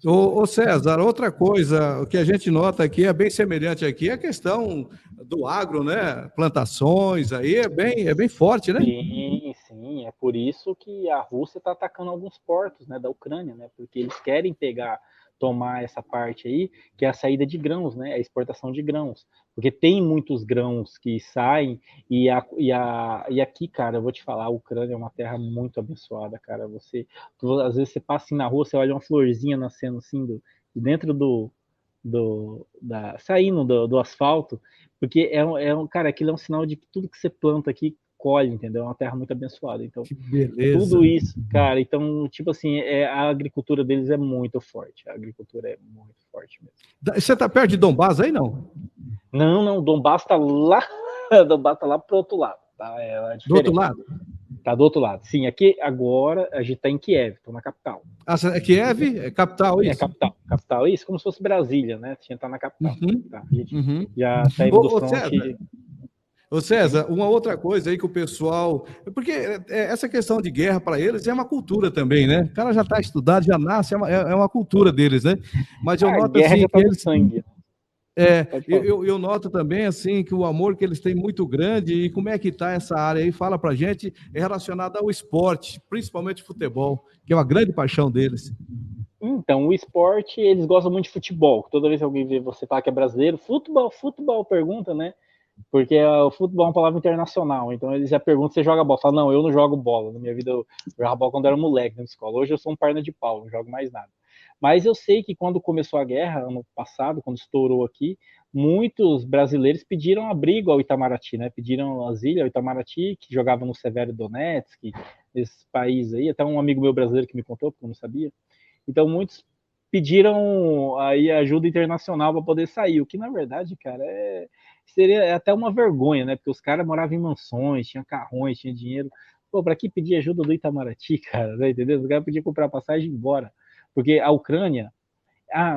Ô César, outra coisa, o que a gente nota aqui é bem semelhante aqui, é a questão do agro, né? Plantações, aí é bem forte, né? Sim, é por isso que a Rússia está atacando alguns portos, né, da Ucrânia, né? Porque eles querem pegar tomar essa parte aí, que é a saída de grãos, né? A exportação de grãos. Porque tem muitos grãos que saem, e aqui, cara, eu vou te falar, a Ucrânia é uma terra muito abençoada, cara. Às vezes você passa assim na rua, você olha uma florzinha nascendo assim, dentro saindo do asfalto, porque cara, aquilo é um sinal de que tudo que você planta aqui colhe, entendeu? É uma terra muito abençoada. Então, Que beleza. tudo isso, cara, então, tipo assim, a agricultura deles é muito forte. A agricultura é muito forte mesmo. Você tá perto de Donbás aí, não? Não, Donbás tá lá, Donbás tá lá pro outro lado, tá? É Do outro diferente. lado? Tá do outro lado. Sim, aqui agora a gente tá em Kiev, tô na capital. É Kiev? É capital, É isso? capital, isso como se fosse Brasília, né? A gente tá na capital. Uhum, Tá? A gente uhum. já saímos do César, fronte. César, uma outra coisa aí que o pessoal. Porque essa questão de guerra para eles é uma cultura também, né? O cara já está estudado, já nasce, é uma cultura deles, né? Mas eu A noto guerra assim já que tá no eles. sangue. Pode falar. Eu noto também assim que o amor que eles têm muito grande e como é que está essa área aí, fala pra gente, é relacionado ao esporte, principalmente futebol, que é uma grande paixão deles. Então, o esporte, eles gostam muito de futebol. Toda vez que alguém vê você falar que é brasileiro, futebol, pergunta, né? Porque o futebol é uma palavra internacional. Então, eles já perguntam se você joga bola. Fala, não, eu não jogo bola. Na minha vida, eu jogava bola quando eu era moleque na escola. Hoje eu sou um perna de pau, não jogo mais nada. Mas eu sei que quando começou a guerra, ano passado, quando estourou aqui, muitos brasileiros pediram abrigo ao Itamaraty, né? Pediram asilo ao Itamaraty, que jogava no Severo Donetsk, esse país aí. Até um amigo meu brasileiro que me contou, porque eu não sabia. Então, muitos pediram aí ajuda internacional para poder sair, o que na verdade, cara, seria até uma vergonha, né? Porque os caras moravam em mansões, tinham carrões, tinha dinheiro. Pô, para que pedir ajuda do Itamaraty, cara? Tá entendendo? Os caras podiam comprar passagem e ir embora. Porque a Ucrânia,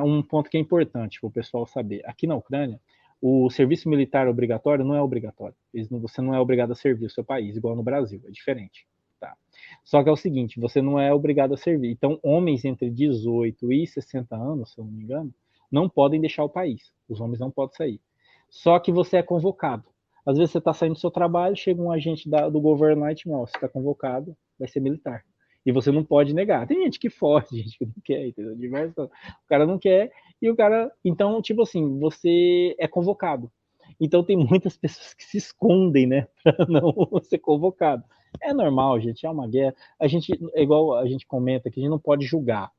um ponto que é importante para o pessoal saber: aqui na Ucrânia, o serviço militar obrigatório não é obrigatório. Você não é obrigado a servir o seu país, igual no Brasil, é diferente. Tá? Só que é o seguinte, você não é obrigado a servir. Então, homens entre 18 e 60 anos, se eu não me engano, não podem deixar o país. Os homens não podem sair. Só que você é convocado. Às vezes você está saindo do seu trabalho, chega um agente do governo lá e te mostra, você está convocado, vai ser militar. E você não pode negar. Tem gente que foge, gente que não quer, entendeu? O cara não quer, e o cara. Então, tipo assim, você é convocado. Então tem muitas pessoas que se escondem, né, para não ser convocado. É normal, gente, é uma guerra. A gente, é igual a gente comenta que a gente não pode julgar.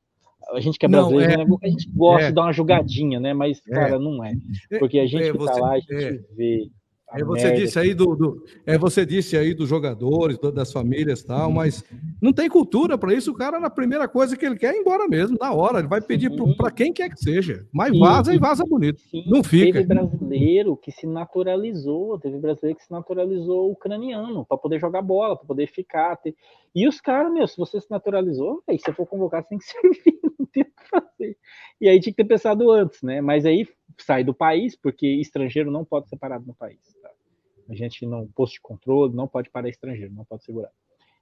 A gente que é Não, brasileiro, a gente gosta é, de dar uma julgadinha, né? Mas, é, cara, não é. Porque a gente que tá você, lá, a gente vê a você merda disse aí que. você disse aí dos jogadores, das famílias e tal, mas não tem cultura para isso. O cara, na primeira coisa que ele quer é ir embora mesmo, na hora. Ele vai pedir para quem quer que seja, mas Sim, vaza e vaza bonito. Não sim, teve fica. brasileiro que se naturalizou, ucraniano, para poder jogar bola, para poder ficar. E os caras, meu, se você se naturalizou, aí, se for convocado, você tem que servir, não tem o que fazer. E aí tinha que ter pensado antes, né? Mas aí sai do país, porque estrangeiro não pode ser parado no país. Tá? A gente não, posto de controle, não pode parar estrangeiro, não pode segurar.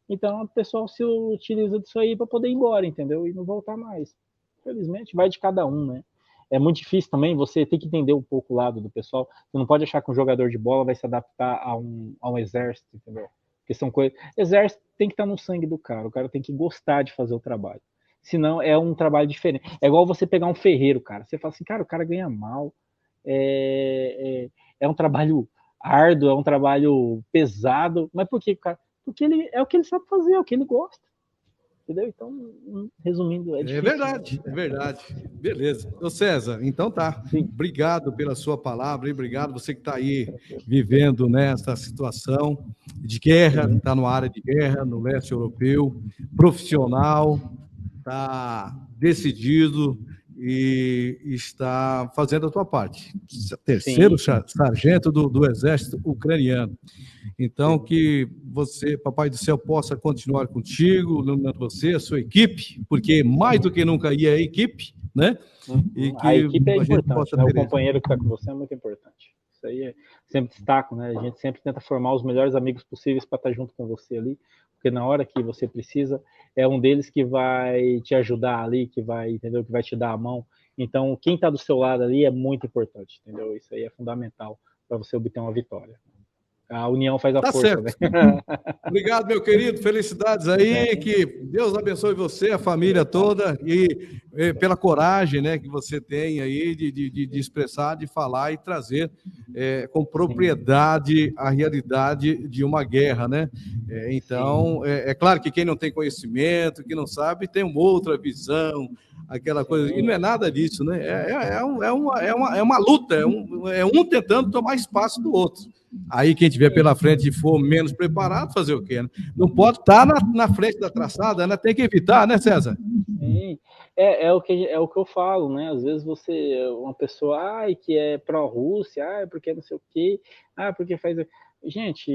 Então o pessoal se utiliza disso aí para poder ir embora, entendeu? E não voltar mais. Infelizmente, vai de cada um, né? É muito difícil também, você tem que entender um pouco o lado do pessoal. Você não pode achar que um jogador de bola vai se adaptar a um exército, entendeu? Porque são coisas. Exército tem que estar no sangue do cara, o cara tem que gostar de fazer o trabalho. Senão é um trabalho diferente. É igual você pegar um ferreiro, cara. Você fala assim, cara, o cara ganha mal. É um trabalho árduo, é um trabalho pesado. Mas por que, cara? Porque ele é o que ele sabe fazer, é o que ele gosta. Entendeu? Então, resumindo, é difícil, né? É verdade. Beleza. Ô César, então tá. Sim. Obrigado pela sua palavra e obrigado você que está aí vivendo nessa situação de guerra, está numa área de guerra no leste europeu, profissional, está decidido e está fazendo a tua parte. Terceiro Sim, sim. sargento do exército ucraniano. Então, que você, Papai do Céu, possa continuar contigo, iluminando você, a sua equipe, porque mais do que nunca aí é a equipe, né? E A que equipe é a gente importante, possa né? O ter isso. companheiro que está com você é muito importante. Isso aí sempre destaco, né? A gente sempre tenta formar os melhores amigos possíveis para estar junto com você ali, porque na hora que você precisa, é um deles que vai te ajudar ali, que vai, entendeu? Que vai te dar a mão. Então, quem está do seu lado ali é muito importante, entendeu? Isso aí é fundamental para você obter uma vitória. A união faz a Tá força, certo. né? Obrigado, meu querido. Felicidades aí. Que Deus abençoe você, a família toda, e pela coragem, né, que você tem aí de expressar, de falar e trazer com propriedade a realidade de uma guerra, né? Então, é claro que quem não tem conhecimento, que não sabe, tem uma outra visão, aquela coisa. E não é nada disso, né? É uma luta, é um tentando tomar espaço do outro. Aí quem tiver pela frente e for menos preparado, fazer o quê? Né? Não pode estar na frente da traçada, né? Tem que evitar, né, César? Sim, é o que eu falo, né? Às vezes uma pessoa, que é pró-Rússia, porque não sei o quê, porque faz. Gente,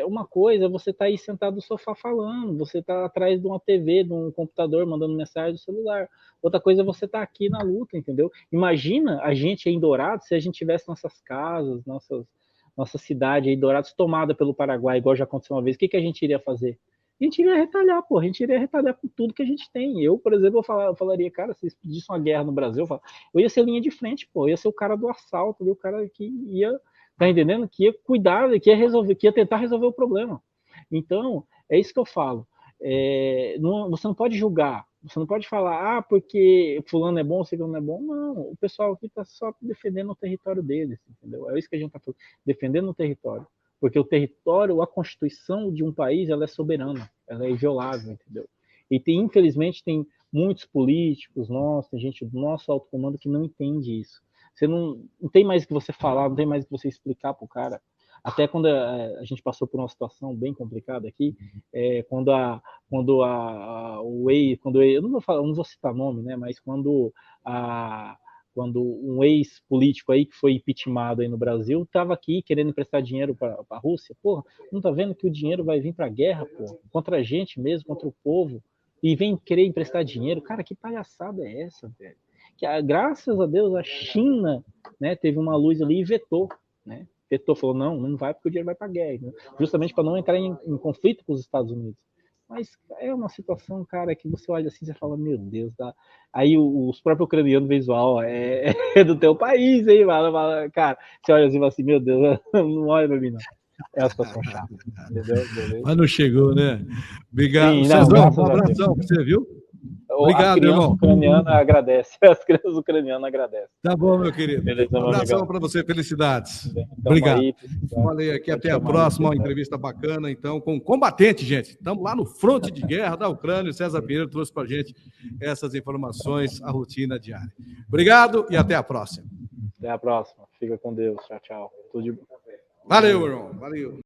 uma coisa é você estar aí sentado no sofá falando, você está atrás de uma TV, de um computador, mandando mensagem do celular. Outra coisa é você estar aqui na luta, entendeu? Imagina a gente aí em Dourados, se a gente tivesse nossas casas, nossa cidade aí, Dourados, tomada pelo Paraguai, igual já aconteceu uma vez, o que a gente iria fazer? A gente iria retalhar, pô. A gente iria retalhar com tudo que a gente tem. Eu, por exemplo, eu falaria, cara, se explodisse uma guerra no Brasil, eu ia ser linha de frente, pô. Eu ia ser o cara do assalto, o cara que ia, tá entendendo? Que ia cuidar, que ia resolver, que ia tentar resolver o problema. Então, é isso que eu falo. Você não pode julgar. Você não pode falar, porque fulano é bom, ciclano é bom. Não, o pessoal aqui está só defendendo o território deles, entendeu? É isso que a gente está falando, defendendo o território. Porque o território, a constituição de um país, ela é soberana, ela é inviolável, entendeu? E infelizmente tem muitos políticos nossos, tem gente do nosso alto comando que não entende isso. Você não tem mais o que você falar, não tem mais o que você explicar para o cara. Até quando a gente passou por uma situação bem complicada aqui, quando eu não vou citar nome, né? Mas quando um ex-político aí que foi impeachmentado aí no Brasil estava aqui querendo emprestar dinheiro para a Rússia, porra, não tá vendo que o dinheiro vai vir para a guerra, porra, contra a gente mesmo, contra o povo, e vem querer emprestar dinheiro? Cara, que palhaçada é essa, velho? Graças a Deus a China, né, teve uma luz ali e vetou, né? Vetou, falou, não vai porque o dinheiro vai para a guerra, né? Justamente para não entrar em conflito com os Estados Unidos. Mas é uma situação, cara, que você olha assim e fala, meu Deus, aí os próprios ucranianos visual é do teu país, hein, mano? Cara, você olha assim e fala assim, meu Deus, não olha pra mim, não. É uma situação chata, entendeu? Beleza? Mas não chegou, né? Obrigado. Sim, César, graças um a Deus. abração pra você, viu? A Obrigado, criança irmão. ucraniana agradece. As crianças ucranianas agradecem. Tá bom, meu querido. Beleza, Um abração para você, felicidades. Tamo Obrigado. aí, Falei aqui, até a próxima, uma entrevista bacana, então, com combatente, gente. Estamos lá no fronte de guerra da Ucrânia. O César Pinheiro trouxe para a gente essas informações, a rotina diária. Obrigado e até a próxima. Até a próxima. Fica com Deus. Tchau, tchau. Tudo de bom. Valeu, irmão. Valeu.